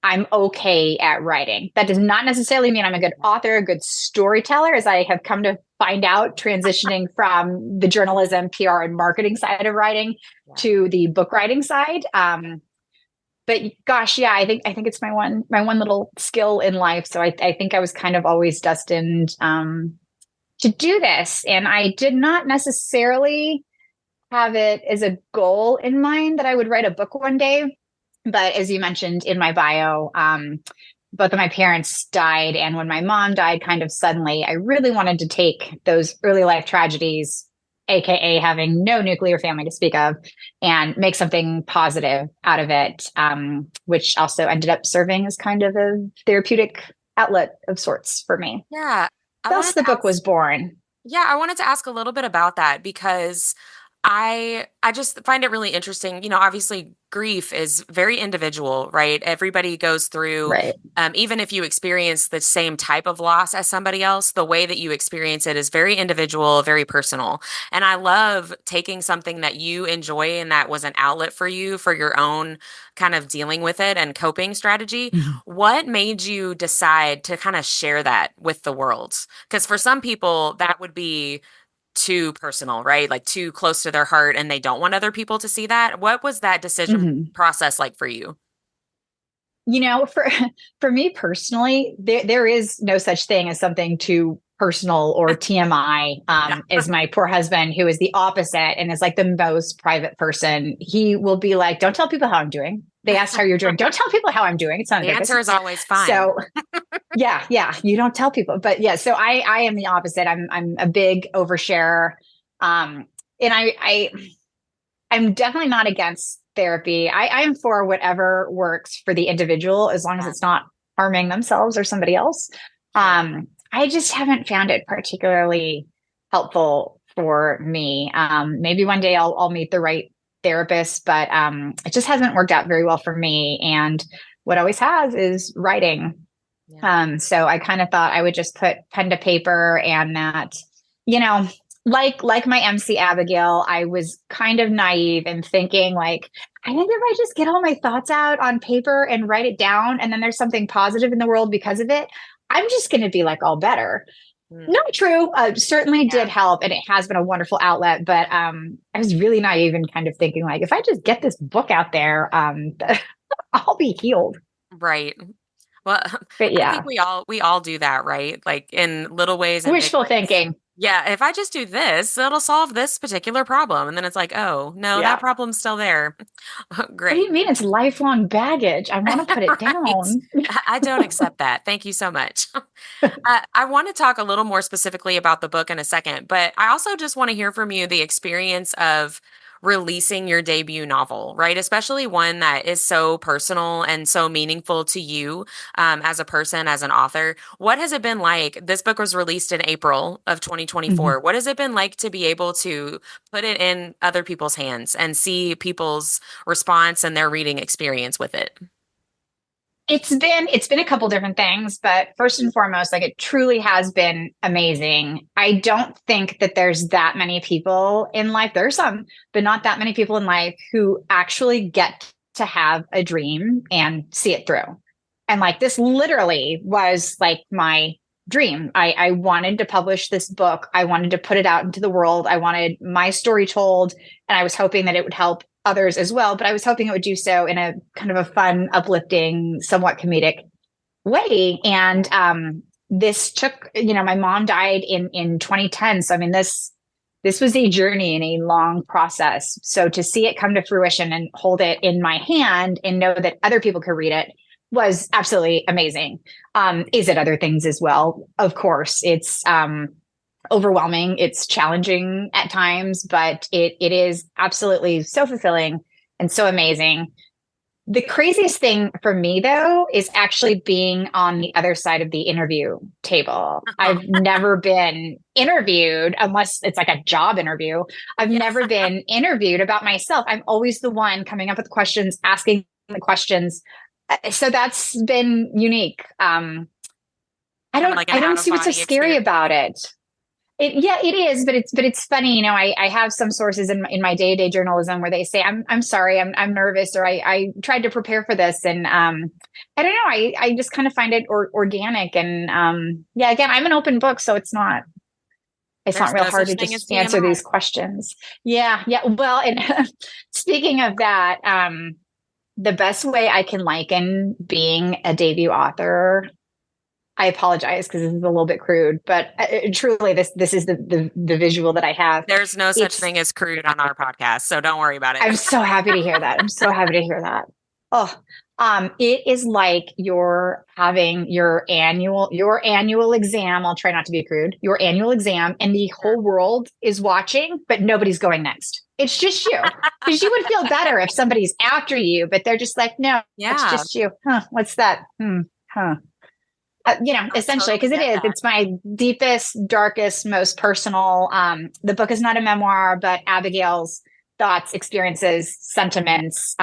Speaker 4: I'm okay at writing. That does not necessarily mean I'm a good author, a good storyteller, as I have come to find out, transitioning from the journalism, PR, and marketing side of writing to the book writing side. But gosh, I think it's my one little skill in life. So I think I was kind of always destined to do this, and I did not necessarily have it as a goal in mind that I would write a book one day. But as you mentioned in my bio, both of my parents died. And when my mom died kind of suddenly, I really wanted to take those early life tragedies AKA having no nuclear family to speak of, and make something positive out of it, which also ended up serving as kind of a therapeutic outlet of sorts for me.
Speaker 1: Yeah.
Speaker 4: Thus, the book was born.
Speaker 1: Yeah, I wanted to ask a little bit about that because I just find it really interesting. Obviously grief is very individual, right? Everybody goes through,
Speaker 4: Right.
Speaker 1: even if you experience the same type of loss as somebody else, the way that you experience it is very individual, very personal. And I love taking something that you enjoy and that was an outlet for you for your own kind of dealing with it and coping strategy. What made you decide to kind of share that with the world? Because for some people, that would be too personal, right? Like too close to their heart and they don't want other people to see that. What was that decision process like for you?
Speaker 4: For me personally, there is no such thing as something too personal or TMI. As my poor husband, who is the opposite and is like the most private person, he will be like, "Don't tell people how I'm doing." They asked how you're doing. Don't tell people how I'm doing. It's not
Speaker 1: the answer is always fine.
Speaker 4: So yeah, you don't tell people. But yeah, so I am the opposite. I'm a big oversharer. And I'm definitely not against therapy. I am for whatever works for the individual, as long as it's not harming themselves or somebody else. I just haven't found it particularly helpful for me. Maybe one day I'll meet the right therapist, but it just hasn't worked out very well for me. And what always has is writing. Yeah. So I kind of thought I would just put pen to paper, and that, like my MC Abigail, I was kind of naive and thinking like, I think if I just get all my thoughts out on paper and write it down, and then there's something positive in the world because of it, I'm just going to be like all better. Not true. Certainly did help, and it has been a wonderful outlet. But I was really naive and kind of thinking like, if I just get this book out there, I'll be healed.
Speaker 1: Right. Well,
Speaker 4: but yeah,
Speaker 1: I think we all do that, right? Like in little ways. And
Speaker 4: wishful thinking.
Speaker 1: Yeah, if I just do this, it'll solve this particular problem. And then it's like, oh, no, that problem's still there. Great.
Speaker 4: What do you mean? It's lifelong baggage. I want to put it down.
Speaker 1: I don't accept that. Thank you so much. I want to talk a little more specifically about the book in a second, but I also just want to hear from you the experience of releasing your debut novel, right? Especially one that is so personal and so meaningful to you as a person, as an author. What has it been like? This book was released in April of 2024. What has it been like to be able to put it in other people's hands and see people's response and their reading experience with it?
Speaker 4: It's been a couple different things, but first and foremost, like, it truly has been amazing. I don't think that there's that many people in life. There are some, but not that many people in life who actually get to have a dream and see it through. And like, this literally was like my dream. I wanted to publish this book. I wanted to put it out into the world. I wanted my story told, and I was hoping that it would help others as well, but I was hoping it would do so in a kind of a fun, uplifting, somewhat comedic way. And this took, my mom died in 2010. So I mean, this was a journey and a long process. So to see it come to fruition and hold it in my hand and know that other people could read it was absolutely amazing. Is it other things as well? Of course, it's overwhelming. It's challenging at times, but it is absolutely so fulfilling and so amazing. The craziest thing for me, though, is actually being on the other side of the interview table. I've never been interviewed unless it's like a job interview. I've never been interviewed about myself. I'm always the one coming up with questions, asking the questions. So that's been unique. I don't see what's so scary about it. It is, but it's funny. I have some sources in my day-to-day journalism where they say, I'm sorry, I'm nervous, or I tried to prepare for this. And I don't know, I just kind of find it organic. And again, I'm an open book, so it's not real hard to just answer these questions. Yeah. Well, and speaking of that, the best way I can liken being a debut author, I apologize because this is a little bit crude, but truly this is the visual that I have.
Speaker 1: There's no such thing as crude on our podcast, so don't worry about it.
Speaker 4: I'm so happy to hear that. Oh, It is like you're having your annual exam. I'll try not to be crude. Your annual exam, and the whole world is watching, but nobody's going next. It's just you. Because you would feel better if somebody's after you, but they're just like, no, it's just you. Huh? What's that? Huh? Essentially, because it's my deepest, darkest, most personal. The book is not a memoir, but Abigail's thoughts, experiences, sentiments,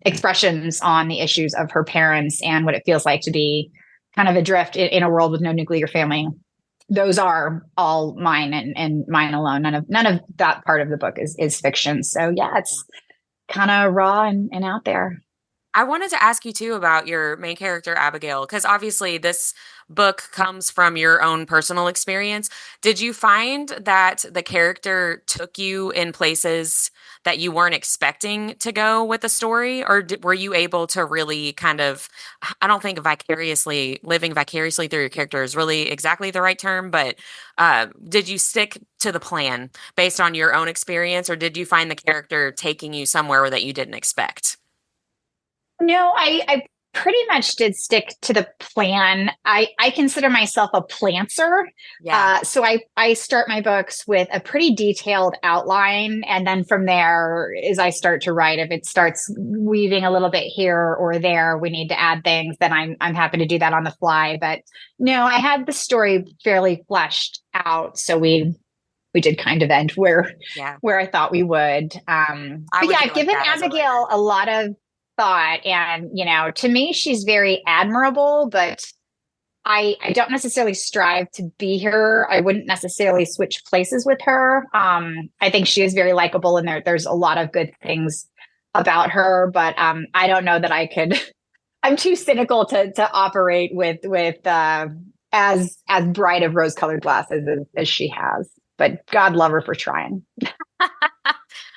Speaker 4: expressions on the issues of her parents and what it feels like to be kind of adrift in a world with no nuclear family. Those are all mine and mine alone. None of that part of the book is fiction. So yeah, it's kind of raw and out there.
Speaker 1: I wanted to ask you too about your main character, Abigail, because obviously this book comes from your own personal experience. Did you find that the character took you in places that you weren't expecting to go with the story? Or were you able to really kind of, I don't think living vicariously through your character is really exactly the right term, but did you stick to the plan based on your own experience, or did you find the character taking you somewhere that you didn't expect?
Speaker 4: No, I pretty much did stick to the plan. I consider myself a plantser.
Speaker 1: Yeah.
Speaker 4: So I start my books with a pretty detailed outline. And then from there, as I start to write, if it starts weaving a little bit here or there, we need to add things, then I'm happy to do that on the fly. But no, I had the story fairly fleshed out. So we did kind of end where I thought we would. But I've given Abigail a lot of thought, and to me she's very admirable, but I don't necessarily strive to be her. I wouldn't necessarily switch places with her. I think she is very likable, and there's a lot of good things about her, but I don't know that I could. I'm too cynical to operate with as bright of rose-colored glasses as she has, but God love her for trying.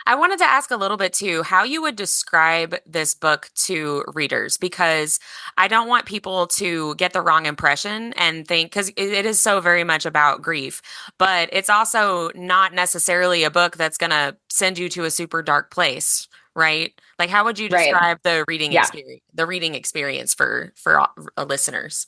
Speaker 1: I wanted to ask a little bit too, how you would describe this book to readers, because I don't want people to get the wrong impression and think, because it is so very much about grief, but it's also not necessarily a book that's going to send you to a super dark place, right? Like, how would you describe the reading experience for listeners?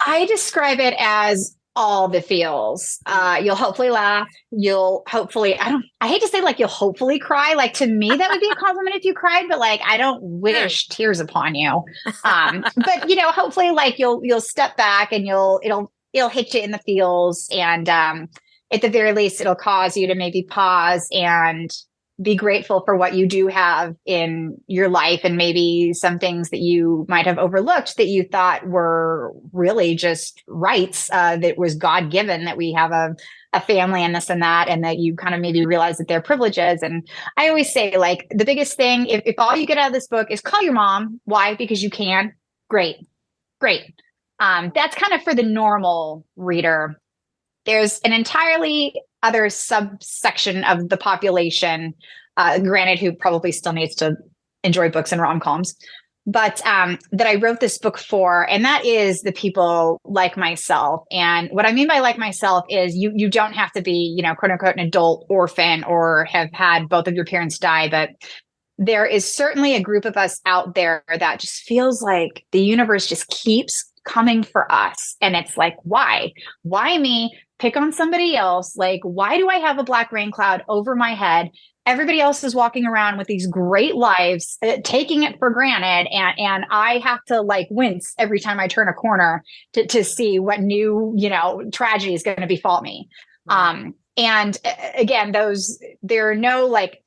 Speaker 4: I describe it as all the feels. You'll hopefully laugh. You'll hopefully, I hate to say like you'll hopefully cry. Like, to me, that would be a compliment if you cried, but like, I don't wish tears upon you. But hopefully like you'll step back and it'll hit you in the feels. And at the very least, it'll cause you to maybe pause and be grateful for what you do have in your life, and maybe some things that you might have overlooked that you thought were really just rights, that was God given, that we have a family and this and that, and that you kind of maybe realize that they're privileges. And I always say, like, the biggest thing, if all you get out of this book is call your mom. Why? Because you can. Great. That's kind of for the normal reader. There's an entirely other subsection of the population, granted, who probably still needs to enjoy books and rom-coms, but that I wrote this book for, and that is the people like myself. And what I mean by like myself is you don't have to be, quote unquote, an adult orphan or have had both of your parents die, but there is certainly a group of us out there that just feels like the universe just keeps coming for us. And it's like, why me? Pick on somebody else. Like, why do I have a black rain cloud over my head? Everybody else is walking around with these great lives, taking it for granted. And I have to like wince every time I turn a corner to see what new, tragedy is going to befall me. Right. And again, there are no like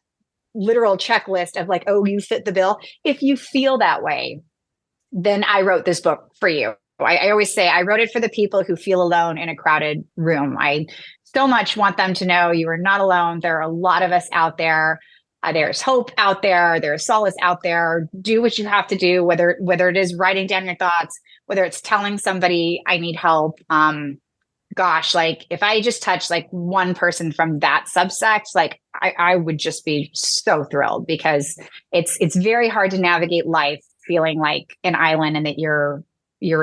Speaker 4: literal checklist of like, oh, you fit the bill. If you feel that way, then I wrote this book for you. I always say I wrote it for the people who feel alone in a crowded room. I so much want them to know you are not alone. There are a lot of us out there. There's hope out there. There's solace out there. Do what you have to do, whether it is writing down your thoughts, whether it's telling somebody I need help. Gosh, like if I just touch like one person from that subsect, like I would just be so thrilled, because it's very hard to navigate life feeling like an island and that you're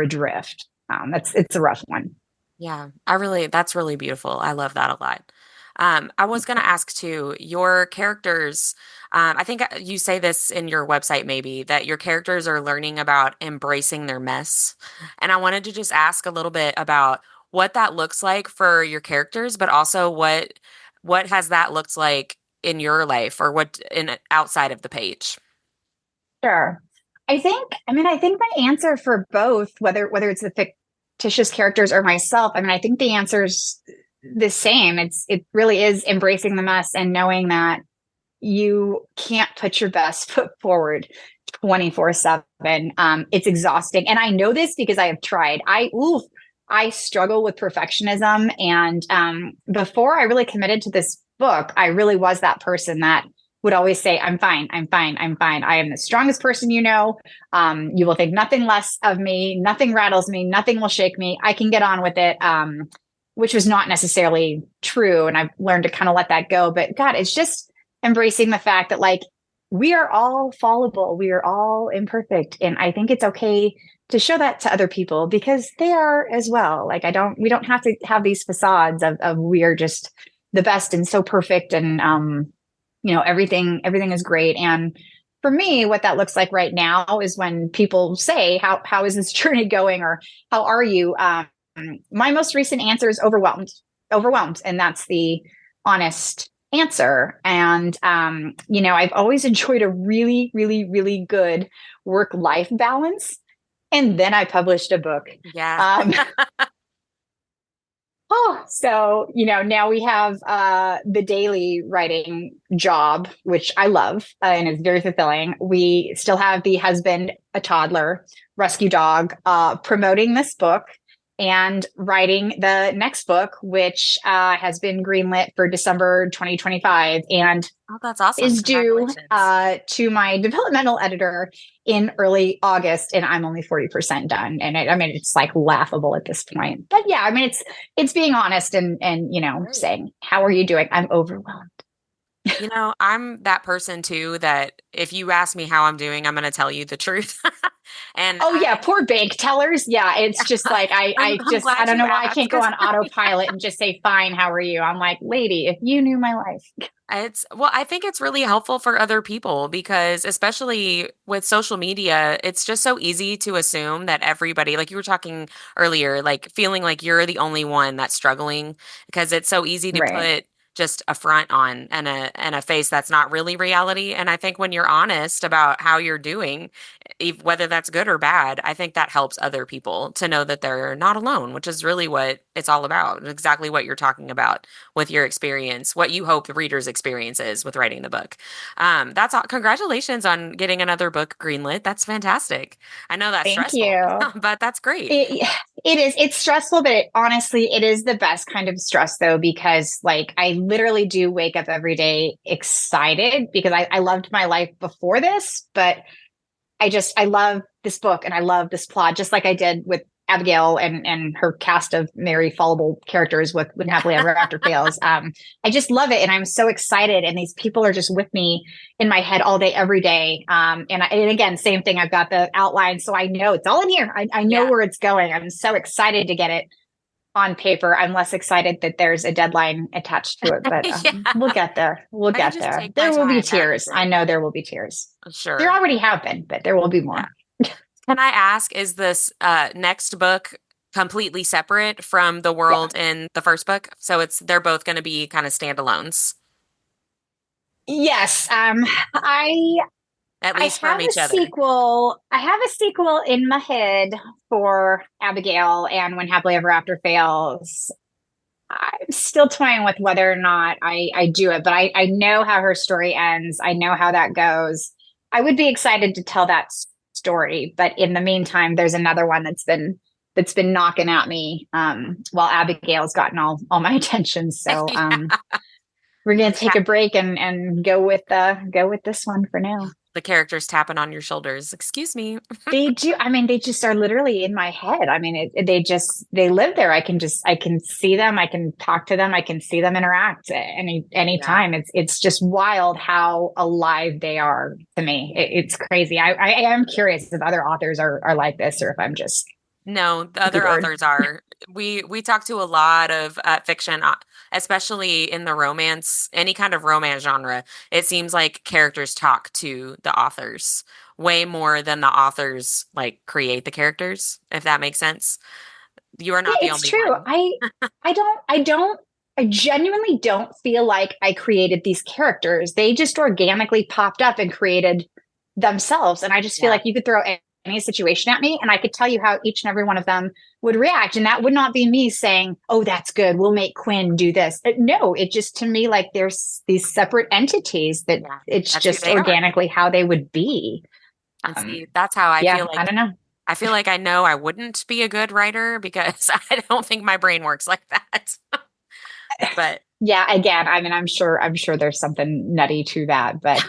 Speaker 4: adrift. It's a rough one.
Speaker 1: Yeah, that's really beautiful. I love that a lot. I was going to ask too, your characters, I think you say this in your website maybe, that your characters are learning about embracing their mess. And I wanted to just ask a little bit about what that looks like for your characters, but also what has that looked like in your life or what in outside of the page?
Speaker 4: Sure. I think my answer for both, whether it's the fictitious characters or myself, I think the answer's the same. It really is embracing the mess and knowing that you can't put your best foot forward 24/7. It's exhausting. And I know this because I have tried. I struggle with perfectionism. And before I really committed to this book, I really was that person that would always say, I'm fine, I'm fine, I'm fine. I am the strongest person you know. You will think nothing less of me. Nothing rattles me. Nothing will shake me. I can get on with it, which was not necessarily true. And I've learned to kind of let that go. But God, it's just embracing the fact that like we are all fallible. We are all imperfect. And I think it's okay to show that to other people because they are as well. Like we don't have to have these facades of we are just the best and so perfect and everything is great. And for me, what that looks like right now is when people say, how is this journey going? Or how are you? My most recent answer is overwhelmed. And that's the honest answer. And, I've always enjoyed a really, really, really good work-life balance. And then I published a book.
Speaker 1: Yeah.
Speaker 4: So, now we have the daily writing job, which I love and is very fulfilling. We still have the husband, a toddler, rescue dog, promoting this book and writing the next book, which has been greenlit for December 2025 and
Speaker 1: that's awesome.
Speaker 4: Is due to my developmental editor in early August, and I'm only 40% done. And it's like laughable at this point. But yeah, it's being honest and saying, how are you doing? I'm overwhelmed.
Speaker 1: I'm that person too, that if you ask me how I'm doing, I'm going to tell you the truth. And
Speaker 4: poor bank tellers. Yeah. It's just like, I don't know why I can't go on autopilot and just say, fine, how are you? I'm like, lady, if you knew my life.
Speaker 1: I think it's really helpful for other people because especially with social media, it's just so easy to assume that everybody, like you were talking earlier, like feeling like you're the only one that's struggling because it's so easy to put just a front on and a face that's not really reality. And I think when you're honest about how you're doing, whether that's good or bad, I think that helps other people to know that they're not alone, which is really what it's all about. Exactly what you're talking about with your experience, what you hope the reader's experience is with writing the book. That's all. Congratulations on getting another book greenlit. That's fantastic. I know that's stressful, but that's great.
Speaker 4: It is. It's stressful, but honestly, it is the best kind of stress though, because like I literally do wake up every day excited because I loved my life before this, but I love this book and I love this plot, just like I did with Abigail and her cast of merry, fallible characters with When Happily Ever After Fails. I just love it. And I'm so excited. And these people are just with me in my head all day, every day. And again, same thing. I've got the outline. So I know it's all in here. I know where it's going. I'm so excited to get it on paper. I'm less excited that there's a deadline attached to it, but we'll get there. We'll get there. There will be tears. I know there will be tears.
Speaker 1: Sure.
Speaker 4: There already have been, but there will be more.
Speaker 1: Yeah. Can I ask, is this next book completely separate from the world in the first book? So they're both going to be kind of standalones.
Speaker 4: Yes.
Speaker 1: At least from each other.
Speaker 4: I have a sequel in my head for Abigail and When Happily Ever After Fails. I'm still toying with whether or not I do it, but I know how her story ends. I know how that goes. I would be excited to tell that story, but in the meantime, there's another one that's been knocking at me while Abigail's gotten all my attention. So we're gonna take a break and go with this one for now.
Speaker 1: The characters tapping on your shoulders. Excuse me.
Speaker 4: They do. They just are literally in my head. They live there. I can see them. I can talk to them. I can see them interact anytime. Yeah. It's just wild how alive they are to me. It's crazy. I am curious if other authors are like this or if I'm just
Speaker 1: No, the
Speaker 3: Good
Speaker 1: other
Speaker 3: word.
Speaker 1: authors are. We talk to a lot of fiction, especially in the romance, any kind of romance genre. It seems like characters talk to the authors way more than the authors like create the characters, if that makes sense. You are
Speaker 4: Yeah,
Speaker 1: not the
Speaker 4: it's
Speaker 1: only
Speaker 4: true.
Speaker 1: one.
Speaker 4: I genuinely don't feel like I created these characters. They just organically popped up and created themselves. And I just feel
Speaker 1: Yeah.
Speaker 4: like you could throw any situation at me and I could tell you how each and every one of them would react. And that would not be me saying, oh, that's good. We'll make Quinn do this. No, it just to me, like there's these separate entities that
Speaker 1: Yeah,
Speaker 4: it's
Speaker 1: that's who
Speaker 4: just
Speaker 1: they are.
Speaker 4: organically how they would be.
Speaker 1: And see, that's how I
Speaker 4: Yeah,
Speaker 1: feel
Speaker 4: I
Speaker 1: like
Speaker 4: don't know.
Speaker 1: I feel like I know I wouldn't be a good writer because I don't think my brain works like that. But
Speaker 4: Yeah, again, I mean, I'm sure there's something nutty to that, but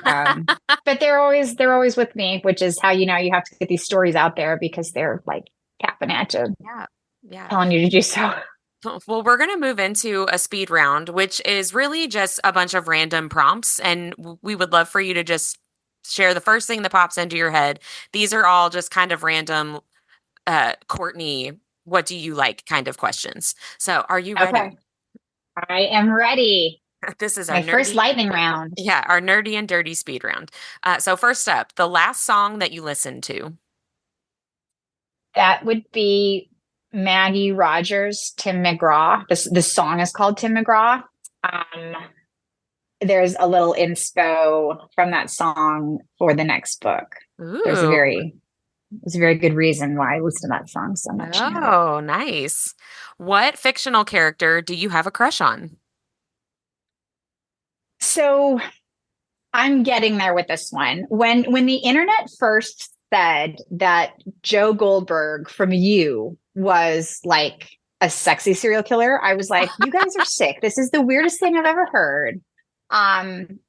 Speaker 4: they're always with me, which is how you know you have to get these stories out there because they're like tapping at you,
Speaker 1: yeah, yeah.
Speaker 4: telling you to do so.
Speaker 1: Well, we're going to move into a speed round, which is really just a bunch of random prompts. And we would love for you to just share the first thing that pops into your head. These are all just kind of random, Courtney, what do you like kind of questions. So are you
Speaker 4: Okay,
Speaker 1: ready?
Speaker 4: I am ready.
Speaker 1: This is our
Speaker 4: My first
Speaker 1: nerdy,
Speaker 4: lightning round.
Speaker 1: yeah, our nerdy and dirty speed round. So first up, the last song that you listened to.
Speaker 4: That would be Maggie Rogers, Tim McGraw. The song is called Tim McGraw. Um, there's a little inspo from that song for the next book. There's a
Speaker 1: Ooh.
Speaker 4: very There's a very good reason why I listen to that song so much now.
Speaker 1: Oh, nice. What fictional character do you have a crush on?
Speaker 4: So I'm getting there with this one. When the internet first said that Joe Goldberg from You was like a sexy serial killer, I was like, you guys are sick. This is the weirdest thing I've ever heard. I'm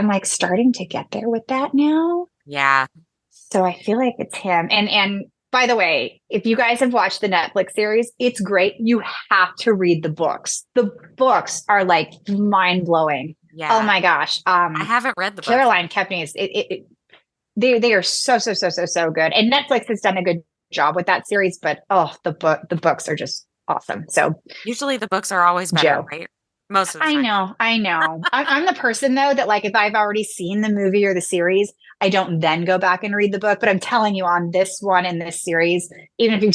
Speaker 4: like starting to get there with that now.
Speaker 1: Yeah.
Speaker 4: So I feel like it's him. And by the way, if you guys have watched the Netflix series, it's great. You have to read the books. The books are like mind blowing.
Speaker 1: Yeah.
Speaker 4: Oh my gosh.
Speaker 1: I haven't read the book.
Speaker 4: Caroline kept me. They are so good. And Netflix has done a good job with that series, but the books are just awesome. So
Speaker 1: Usually the books are always better,
Speaker 4: Joe.
Speaker 1: right? Most of the time.
Speaker 4: I know. I'm the person though that like if I've already seen the movie or the series, I don't then go back and read the book. But I'm telling you, on this one in this series, even if you've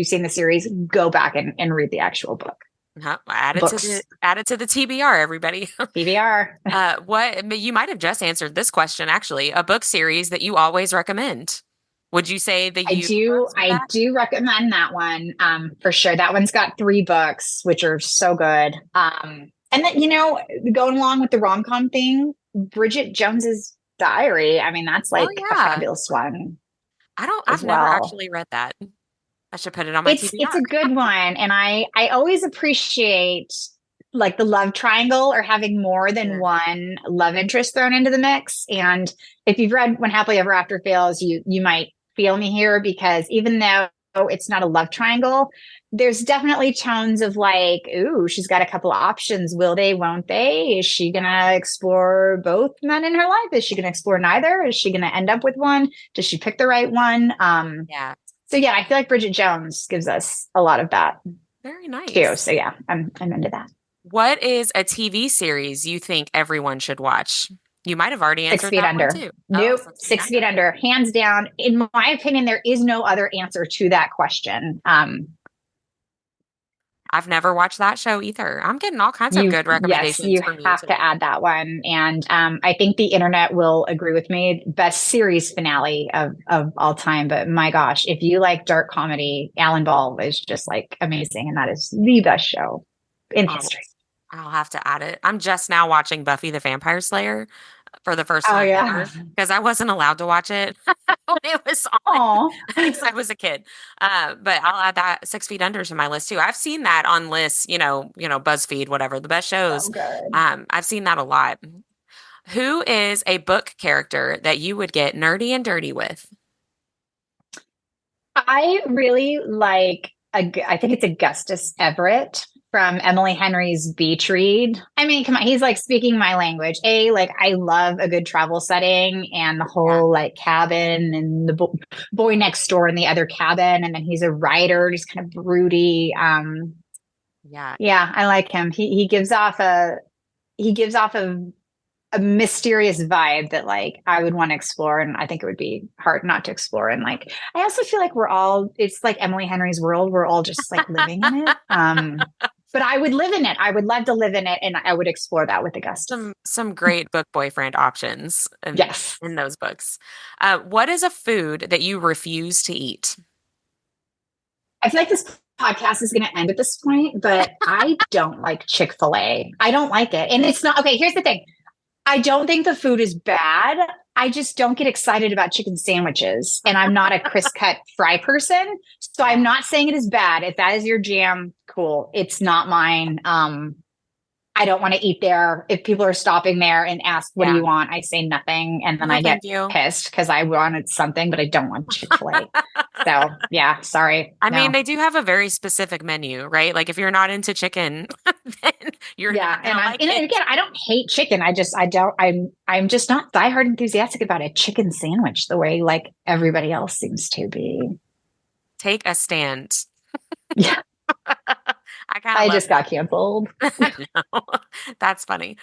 Speaker 4: seen the series, go back and read the actual book.
Speaker 1: Add it to the TBR, everybody.
Speaker 4: TBR.
Speaker 1: What you might have just answered this question actually. A book series that you always recommend. Would you say that
Speaker 4: I do recommend that one for sure. That one's got 3 books, which are so good. And then going along with the rom-com thing, Bridget Jones's Diary. I mean, that's like a fabulous one.
Speaker 1: I've never actually read that. I should put it on my TBR.
Speaker 4: It's a good one, and I always appreciate like the love triangle or having more than one love interest thrown into the mix. And if you've read When Happily Ever After fails, you might feel me here because even though it's not a love triangle, there's definitely tones of like, ooh, she's got a couple of options. Will they, won't they? Is she going to explore both men in her life? Is she going to explore neither? Is she going to end up with one? Does she pick the right one?
Speaker 1: Yeah.
Speaker 4: So yeah, I feel like Bridget Jones gives us a lot of that.
Speaker 1: Very nice.
Speaker 4: Too. So yeah, I'm into that.
Speaker 1: What is a TV series you think everyone should watch? You might have already answered
Speaker 4: 6 Feet
Speaker 1: that
Speaker 4: Under.
Speaker 1: one too.
Speaker 4: Nope. 6 Feet Under. Hands down. In my opinion, there is no other answer to that question.
Speaker 1: I've never watched that show either. I'm getting all kinds of good recommendations.
Speaker 4: Yes, you
Speaker 1: from you
Speaker 4: have
Speaker 1: today.
Speaker 4: to add that one. And I think the internet will agree with me. Best series finale of all time. But my gosh, if you like dark comedy, Alan Ball is just like amazing. And that is the best show in history.
Speaker 1: I'll have to add it. I'm just now watching Buffy the Vampire Slayer for the first time ever because I wasn't allowed to watch it when it was on because I was a kid. But I'll add that 6 Feet Under to my list too. I've seen that on lists, BuzzFeed, whatever, the best shows. I've seen that a lot. Who is a book character that you would get nerdy and dirty with?
Speaker 4: I really like, I think it's Augustus Everett from Emily Henry's beach read. I mean, come on, he's like speaking my language. Like I love a good travel setting and the whole like cabin and the boy next door in the other cabin. And then he's a writer, just kind of broody. Yeah, I like him. He gives off a mysterious vibe that like I would want to explore, and I think it would be hard not to explore. And like I also feel like it's like Emily Henry's world. We're all just like living in it. But I would live in it. I would love to live in it, and I would explore that with Augustus.
Speaker 1: Some great book boyfriend options
Speaker 4: Yes.
Speaker 1: in those books. What is a food that you refuse to eat?
Speaker 4: I feel like this podcast is going to end at this point, but I don't like Chick-fil-A. I don't like it. And it's not, okay, here's the thing. I don't think the food is bad. I just don't get excited about chicken sandwiches. And I'm not a crisp cut fry person. So I'm not saying it is bad. If that is your jam, cool. It's not mine. I don't want to eat there. If people are stopping there and ask, what do you want? I say nothing. And then I get pissed because I wanted something, but I don't want Chick-fil-A. So yeah, sorry.
Speaker 1: I mean, they do have a very specific menu, right? Like if you're not into chicken, then you're not gonna like it.
Speaker 4: And again, I don't hate chicken. I'm just not diehard enthusiastic about a chicken sandwich the way like everybody else seems to be.
Speaker 1: Take a stand.
Speaker 4: Yeah. I just got canceled.
Speaker 1: No, that's funny.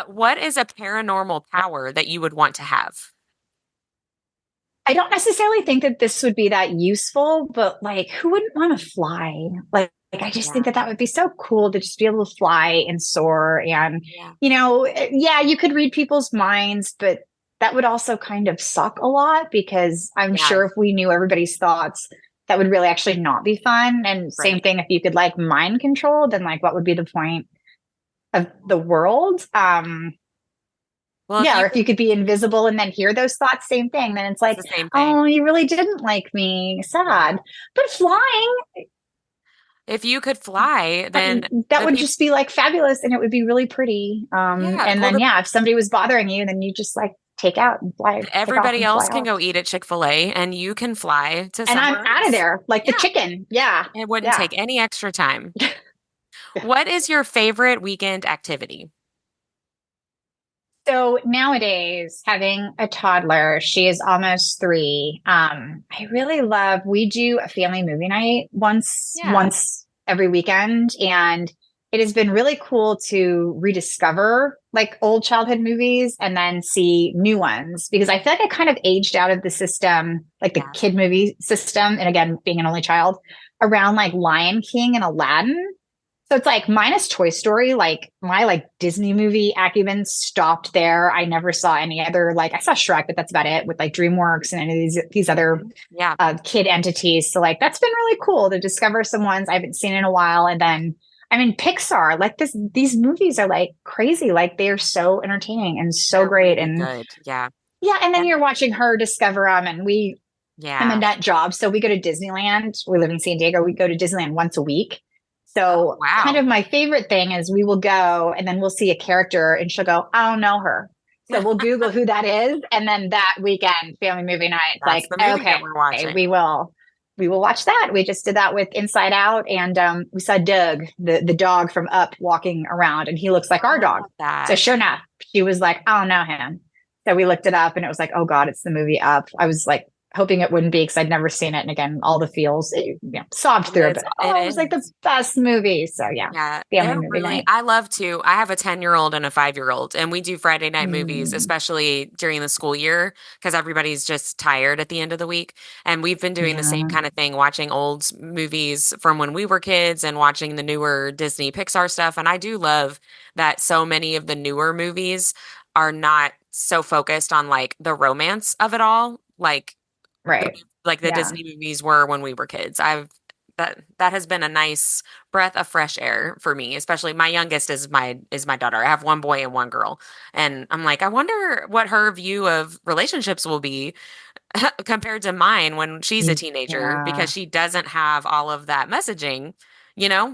Speaker 1: What is a paranormal power that you would want to have?
Speaker 4: I don't necessarily think that this would be that useful, but like, who wouldn't want to fly? Like I just think that would be so cool to just be able to fly and soar. And, you could read people's minds, but that would also kind of suck a lot because I'm sure if we knew everybody's thoughts, that would really actually not be fun. And same thing, if you could like mind control, then like, what would be the point of the world? Or if you could be invisible and then hear those thoughts, same thing. Then it's like, oh, you really didn't like me. Sad. But flying.
Speaker 1: If you could fly, then
Speaker 4: that would just be like fabulous and it would be really pretty. If somebody was bothering you, then you just like take out and fly.
Speaker 1: Everybody else can go eat at Chick-fil-A and you can fly to somewhere
Speaker 4: and I'm out of there like the chicken. Yeah.
Speaker 1: It wouldn't take any extra time. What is your favorite weekend activity?
Speaker 4: So nowadays, having a toddler, she is almost 3. I really love, we do a family movie night once every weekend. And it has been really cool to rediscover like old childhood movies and then see new ones because I feel like I kind of aged out of the system, like the kid movie system. And again, being an only child around like Lion King and Aladdin. So it's like minus Toy Story, like my like Disney movie acumen stopped there. I never saw any other, like I saw Shrek, but that's about it with like DreamWorks and any of these other kid entities. So like, that's been really cool to discover some ones I haven't seen in a while. And then, I mean, Pixar, like these movies are like crazy. Like they are so entertaining and so great.
Speaker 1: Really
Speaker 4: and
Speaker 1: good. Yeah.
Speaker 4: And then you're watching her discover them and I'm in that job. So we go to Disneyland. We live in San Diego. We go to Disneyland once a week. So kind of my favorite thing is we will go and then we'll see a character and she'll go, I don't know her. So we'll Google who that is. And then that weekend, family movie night,
Speaker 1: that's
Speaker 4: like,
Speaker 1: we're watching.
Speaker 4: We will watch that. We just did that with Inside Out. And we saw Doug, the dog from Up walking around and he looks like our dog. So sure enough, she was like, I don't know him. So we looked it up and it was like, oh God, it's the movie Up. I was like, hoping it wouldn't be because I'd never seen it. And again, all the feels, sobbed through it. It was like the best movie. So family movie night.
Speaker 1: I love to. I have a 10-year-old and a 5-year-old, and we do Friday night movies, especially during the school year because everybody's just tired at the end of the week. And we've been doing the same kind of thing, watching old movies from when we were kids and watching the newer Disney Pixar stuff. And I do love that so many of the newer movies are not so focused on like the romance of it all, like the Disney movies were when we were kids. That has been a nice breath of fresh air for me, especially my youngest is my daughter. I have one boy and one girl. And I'm like, I wonder what her view of relationships will be compared to mine when she's a teenager because she doesn't have all of that messaging,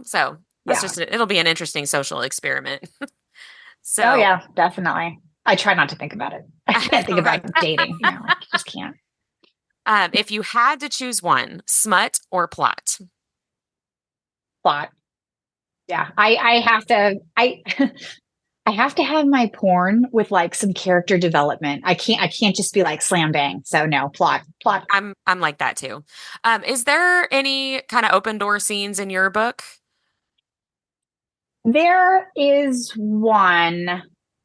Speaker 1: So that's it'll be an interesting social experiment.
Speaker 4: So definitely. I try not to think about it. I can't think about dating. I just can't.
Speaker 1: If you had to choose one, smut or plot?
Speaker 4: Plot. Yeah, I have to I have to have my porn with like some character development. I can't just be like slam bang. So no, plot.
Speaker 1: I'm like that too. Is there any kind of open door scenes in your book?
Speaker 4: There is one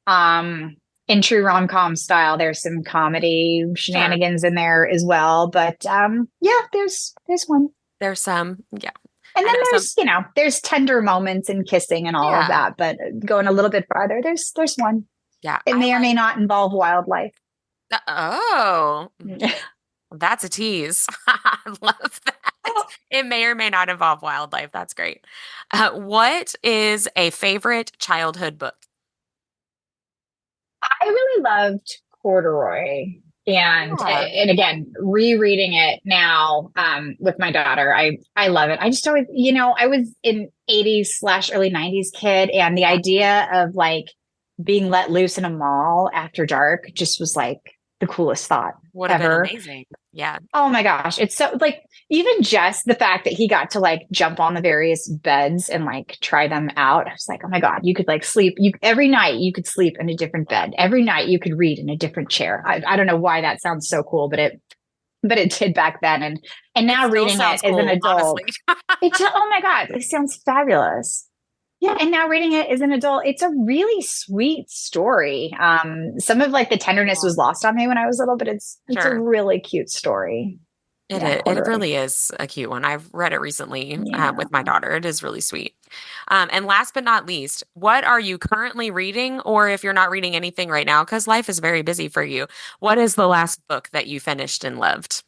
Speaker 4: in true rom-com style. There's some comedy
Speaker 1: Sure.
Speaker 4: shenanigans in there as well, but yeah, there's one.
Speaker 1: There's some, yeah.
Speaker 4: And
Speaker 1: I
Speaker 4: then
Speaker 1: know some,
Speaker 4: there's tender moments and kissing and all of
Speaker 1: yeah,
Speaker 4: that, but going a little bit farther, there's one.
Speaker 1: yeah.
Speaker 4: It
Speaker 1: I
Speaker 4: may or may
Speaker 1: like,
Speaker 4: not involve wildlife.
Speaker 1: oh, that's a tease. I love that. It may or may not involve wildlife. That's great. What is a favorite childhood book?
Speaker 4: I really loved Corduroy.
Speaker 1: Yeah.
Speaker 4: And again, rereading it now with my daughter, I love it. I just always, I was an 80s slash early 90s kid, and the idea of like being let loose in a mall after dark just was like the coolest thought
Speaker 1: Would have been
Speaker 4: ever.
Speaker 1: amazing. Yeah.
Speaker 4: Oh my gosh. It's so like even just the fact that he got to like jump on the various beds and like try them out. I was like, oh my God, you could like sleep. Every night you could sleep in a different bed. Every night you could read in a different chair. I don't know why that sounds so cool, but it did back then. And now
Speaker 1: Still
Speaker 4: reading
Speaker 1: sounds
Speaker 4: it as an
Speaker 1: cool,
Speaker 4: adult,
Speaker 1: honestly.
Speaker 4: oh my God, it sounds fabulous. Yeah, and now reading it as an adult, it's a really sweet story. Some of like the tenderness was lost on me when I was little, but it's a
Speaker 1: Sure.
Speaker 4: really cute story. Yeah,
Speaker 1: It
Speaker 4: Corduroy.
Speaker 1: really is a cute one. I've read it recently
Speaker 4: Yeah.
Speaker 1: with my daughter. It is really sweet. And last but not least, what are you currently reading? Or if you're not reading anything right now, because life is very busy for you, what is the last book that you finished and loved?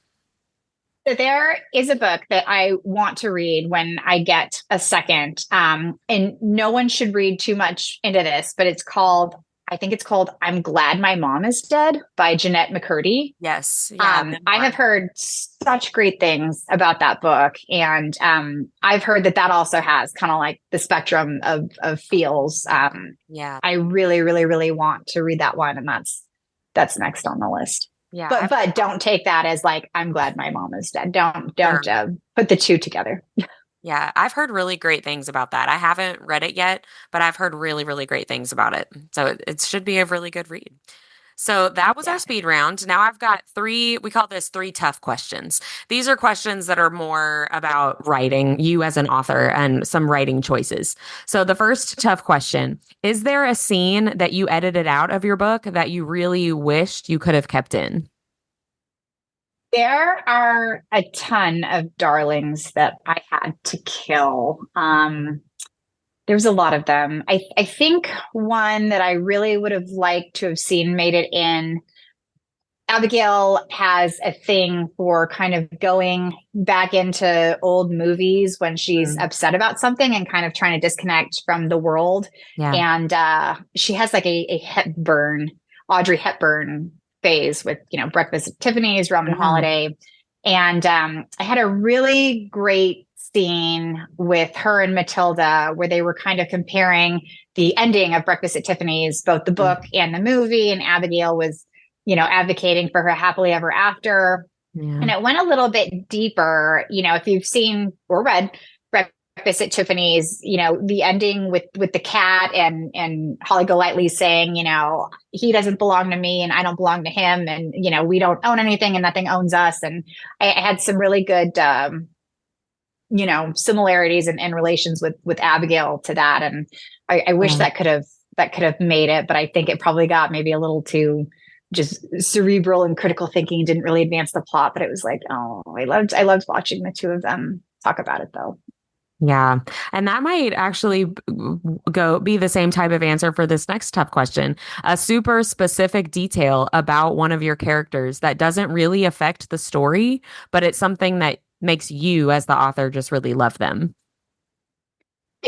Speaker 4: So there is a book that I want to read when I get a second. And no one should read too much into this, but I think it's called I'm Glad My Mom Is Dead by Jeanette McCurdy.
Speaker 1: Yes. Yeah.
Speaker 4: I have heard such great things about that book. And I've heard that also has kind of like the spectrum of feels.
Speaker 1: Yeah.
Speaker 4: I really, really, really want to read that one. And that's next on the list.
Speaker 1: Yeah.
Speaker 4: But don't take that as like, I'm glad my mom is dead. Don't
Speaker 1: Sure.
Speaker 4: put the two together.
Speaker 1: Yeah. I've heard really great things about that. I haven't read it yet, but I've heard really, really great things about it. So it should be a really good read. So that was our
Speaker 4: Yeah.
Speaker 1: speed round. Now I've got we call this three tough questions. These are questions that are more about writing, you as an author, and some writing choices. So the first tough question, is there a scene that you edited out of your book that you really wished you could have kept in?
Speaker 4: There are a ton of darlings that I had to kill. There's a lot of them. I think one that I really would have liked to have seen made it in. Abigail has a thing for kind of going back into old movies when she's upset about something and kind of trying to disconnect from the world.
Speaker 1: Yeah.
Speaker 4: And she has like a Audrey Hepburn phase with, Breakfast at Tiffany's, Robin Holiday. And I had a really great scene with her and Matilda where they were kind of comparing the ending of Breakfast at Tiffany's, both the book and the movie. And Abigail was advocating for her happily ever after.
Speaker 1: Yeah.
Speaker 4: And it went a little bit deeper, if you've seen or read Breakfast at Tiffany's, the ending with the cat and Holly Golightly saying, he doesn't belong to me and I don't belong to him. And, we don't own anything and nothing owns us. And I had some really good, similarities and relations with Abigail to that. And I wish that could have made it, but I think it probably got maybe a little too just cerebral and critical thinking, didn't really advance the plot. But it was like, oh, I loved watching the two of them talk about it though.
Speaker 1: Yeah. And that might actually be the same type of answer for this next tough question. A super specific detail about one of your characters that doesn't really affect the story, but it's something that makes you as the author just really love them.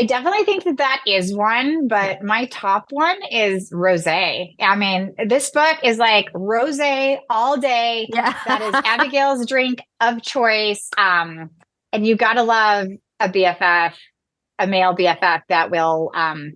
Speaker 4: I definitely think that is one, but my top one is rosé. I mean, this book is like rosé all day.
Speaker 1: Yeah.
Speaker 4: That is Abigail's drink of choice. And you got to love a BFF, a male BFF that will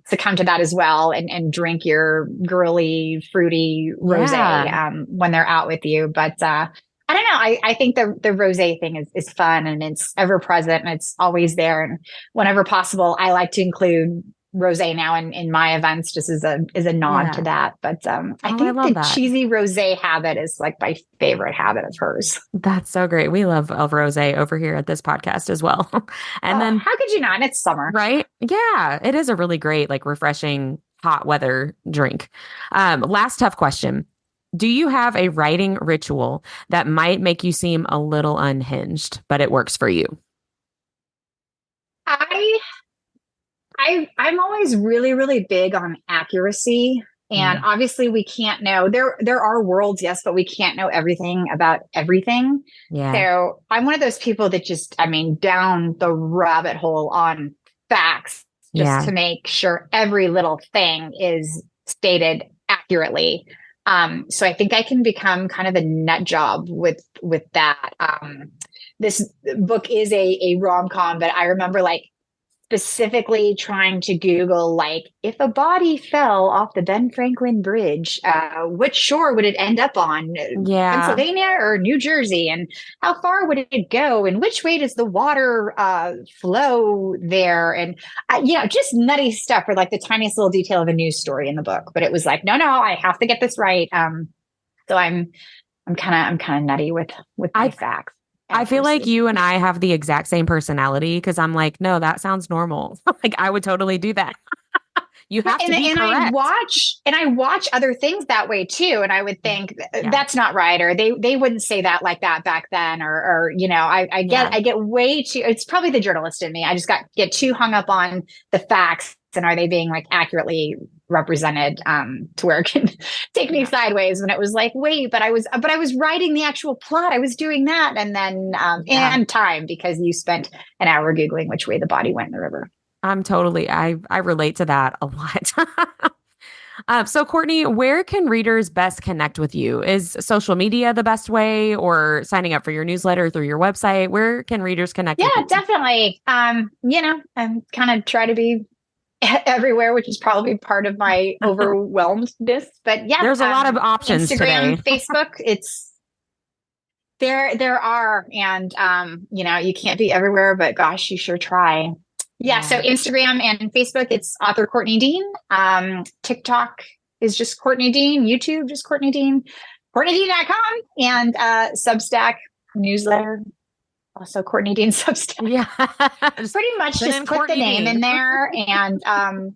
Speaker 4: succumb to that as well and drink your girly, fruity rosé when they're out with you. But I I don't know. I think the rosé thing is fun, and it's ever present, and it's always there. And whenever possible, I like to include rosé now in my events, just as a nod to that. But I think
Speaker 1: love
Speaker 4: the
Speaker 1: that.
Speaker 4: cheesy rosé habit is like my favorite habit of hers.
Speaker 1: That's so great. We love a rosé over here at this podcast as well. And then
Speaker 4: how could you not? And it's summer,
Speaker 1: right? Yeah, it is a really great, like refreshing hot weather drink. Last tough question. Do you have a writing ritual that might make you seem a little unhinged, but it works for you?
Speaker 4: I'm always really, really big on accuracy. And obviously we can't know there are worlds, yes, but we can't know everything about everything.
Speaker 1: Yeah.
Speaker 4: So I'm one of those people that just, down the rabbit hole on facts just to make sure every little thing is stated accurately. So I think I can become kind of a nut job with that. This book is a rom-com, but I remember like specifically trying to Google, like, if a body fell off the Ben Franklin Bridge, which shore would it end up on? Pennsylvania or New Jersey? And how far would it go? And which way does the water flow there? And, just nutty stuff for like the tiniest little detail of a news story in the book. But it was like, no, I have to get this right. So I'm kind of nutty with my facts.
Speaker 1: I feel like you and I have the exact same personality because I'm like, no, that sounds normal. Like I would totally do that. You have to be correct.
Speaker 4: I watch other things that way too. And I would think that's not right. Or they wouldn't say that like that back then. I get way too, it's probably the journalist in me. I just get too hung up on the facts and are they being like accurately represented to where it can take me sideways when it was like, wait, but I was writing the actual plot. I was doing that. And then, and time because you spent an hour Googling which way the body went in the river.
Speaker 1: I relate to that a lot. So Courtney, where can readers best connect with you? Is social media the best way or signing up for your newsletter through your website? Where can readers connect with you?
Speaker 4: Yeah, definitely. I'm kind of try to be everywhere, which is probably part of my overwhelmedness. But yeah,
Speaker 1: there's a lot of options
Speaker 4: Instagram,
Speaker 1: today.
Speaker 4: Facebook, it's there are, and you can't be everywhere, but gosh, you sure try. Yeah. So Instagram and Facebook, it's author Courtney Deane. TikTok is just Courtney Deane. YouTube, just Courtney Deane. CourtneyDeane.com and Substack newsletter. Also Courtney Deane Substack.
Speaker 1: Yeah.
Speaker 4: Pretty much just put the name in there and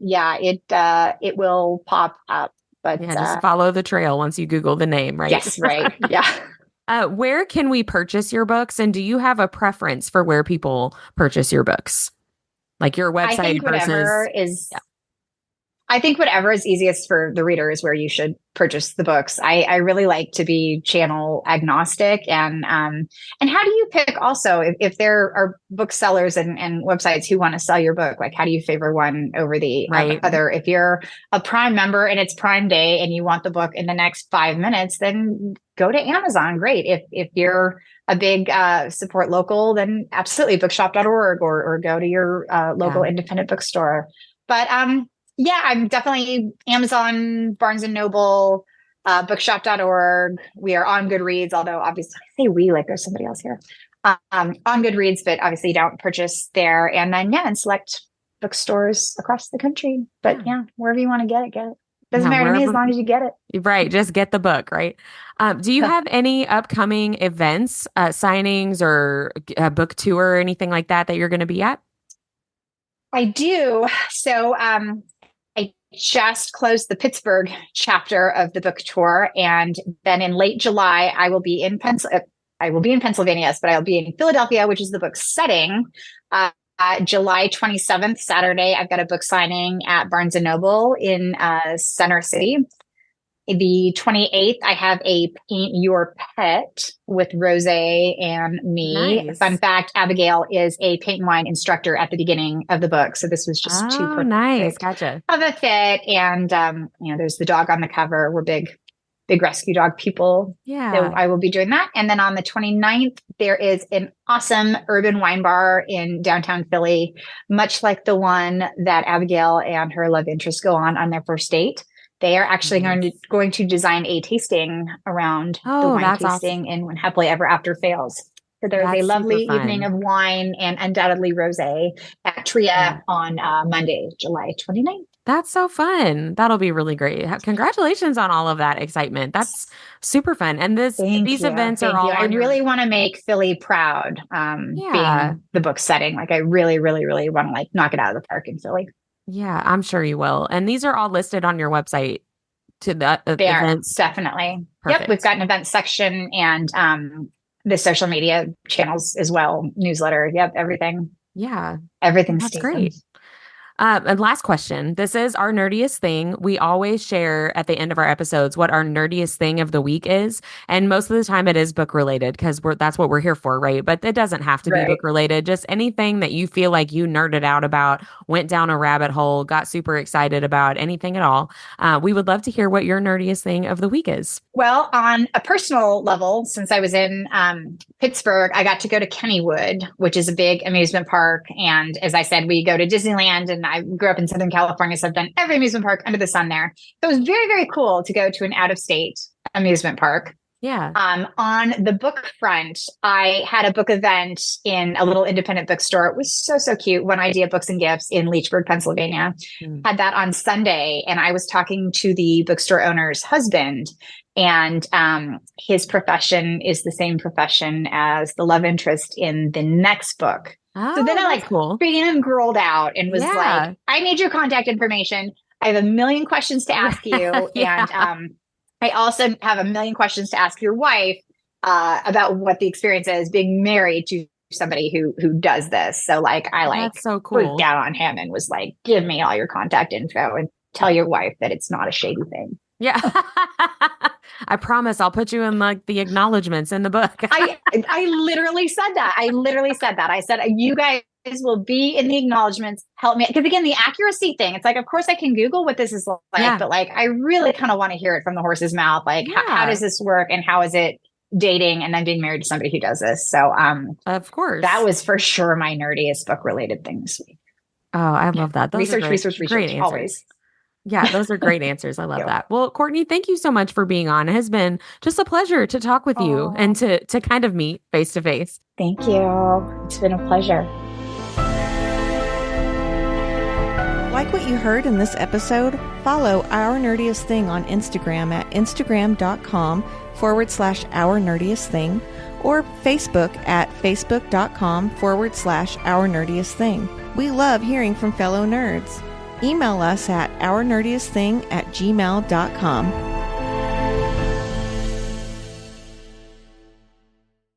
Speaker 4: it will pop up. But
Speaker 1: just follow the trail once you Google the name, right?
Speaker 4: Yes, right. Yeah.
Speaker 1: Where can we purchase your books? And do you have a preference for where people purchase your books? Like your website I think whatever is easiest for the reader is where you should purchase the books. I really like to be channel agnostic and how do you pick also if there are booksellers and websites who want to sell your book, like how do you favor one over the other? If you're a Prime member and it's Prime Day and you want the book in the next 5 minutes, then go to Amazon. Great. If you're a big support local, then absolutely bookshop.org or go to your local independent bookstore. But I'm definitely Amazon, Barnes and Noble, bookshop.org. We are on Goodreads, although obviously I say we like there's somebody else here. On Goodreads, but obviously you don't purchase there. And then in select bookstores across the country. But wherever you want to get it. Doesn't matter to me as long as you get it. Right. Just get the book, right? Do you have any upcoming events, signings or a book tour or anything like that you're going to be at?
Speaker 4: I do. So I just closed the Pittsburgh chapter of the book tour. And then in late July, I will be in Pennsylvania, yes, but I'll be in Philadelphia, which is the book's setting. July 27th, Saturday, I've got a book signing at Barnes and Noble in Center City. The 28th, I have a Paint Your Pet with Rose and me.
Speaker 1: Nice.
Speaker 4: Fun fact, Abigail is a paint and wine instructor at the beginning of the book. So this was just too perfect.
Speaker 1: Nice. Gotcha.
Speaker 4: Of a fit. And, there's the dog on the cover. We're big rescue dog people.
Speaker 1: Yeah.
Speaker 4: So I will be doing that. And then on the 29th, there is an awesome urban wine bar in downtown Philly, much like the one that Abigail and her love interest go on their first date. They are actually going to design a tasting around the wine
Speaker 1: that's
Speaker 4: tasting
Speaker 1: awesome.
Speaker 4: in When Happily Ever After Fails. So there's a
Speaker 1: That's
Speaker 4: lovely
Speaker 1: super fun.
Speaker 4: evening of wine and undoubtedly rosé at Tria on Monday, July 29th.
Speaker 1: That's so fun. That'll be really great. Congratulations on all of that excitement. That's super fun. And these events are all
Speaker 4: I
Speaker 1: on
Speaker 4: really want to make Philly proud, being the book setting. Like I really, really, really want to like knock it out of the park in Philly.
Speaker 1: Yeah, I'm sure you will. And these are all listed on your website to the
Speaker 4: They
Speaker 1: events.
Speaker 4: are, definitely.
Speaker 1: Perfect.
Speaker 4: Yep, we've got an event section and the social media channels as well, newsletter. Yep, everything.
Speaker 1: Yeah.
Speaker 4: Everything's
Speaker 1: That's great. And last question. This is our nerdiest thing. We always share at the end of our episodes what our nerdiest thing of the week is. And most of the time it is book related because that's what we're here for, right? But it doesn't have to be book related. Just anything that you feel like you nerded out about, went down a rabbit hole, got super excited about, anything at all. We would love to hear what your nerdiest thing of the week is.
Speaker 4: Well, on a personal level, since I was in Pittsburgh, I got to go to Kennywood, which is a big amusement park. And as I said, we go to Disneyland, and I grew up in Southern California, so I've done every amusement park under the sun there. So it was very, very cool to go to an out-of-state amusement park.
Speaker 1: Yeah.
Speaker 4: On the book front, I had a book event in a little independent bookstore. It was so, so cute. One Idea Books and Gifts in Leechburg, Pennsylvania. Had that on Sunday. And I was talking to the bookstore owner's husband. And his profession is the same profession as the love interest in the next book.
Speaker 1: Oh,
Speaker 4: so then I
Speaker 1: cool.
Speaker 4: fangirled out and was like, I need your contact information. I have a million questions to ask you. And I also have a million questions to ask your wife about what the experience is being married to somebody who does this. So like
Speaker 1: that's so cool.
Speaker 4: freaked out on him and was like, give me all your contact info and tell your wife that it's not a shady thing.
Speaker 1: Yeah. I promise I'll put you in like the acknowledgments in the book.
Speaker 4: I literally said that. I said, you guys will be in the acknowledgments. Help me. Because again, the accuracy thing, it's like, of course I can Google what this is like, but like, I really kind of want to hear it from the horse's mouth. Like, how does this work? And how is it dating and then being married to somebody who does this? So,
Speaker 1: of course,
Speaker 4: that was for sure my nerdiest book related thing this week.
Speaker 1: Oh, I love that. Those
Speaker 4: research,
Speaker 1: great
Speaker 4: always.
Speaker 1: Yeah, those are great answers. I love that. Well, Courtney, thank you so much for being on. It has been just a pleasure to talk with you and to kind of meet face to face.
Speaker 4: Thank you. It's been a pleasure.
Speaker 3: Like what you heard in this episode? Follow Our Nerdiest Thing on Instagram at instagram.com/Our Nerdiest Thing or Facebook at facebook.com/Our Nerdiest Thing. We love hearing from fellow nerds. Email us at ournerdiestthing@gmail.com.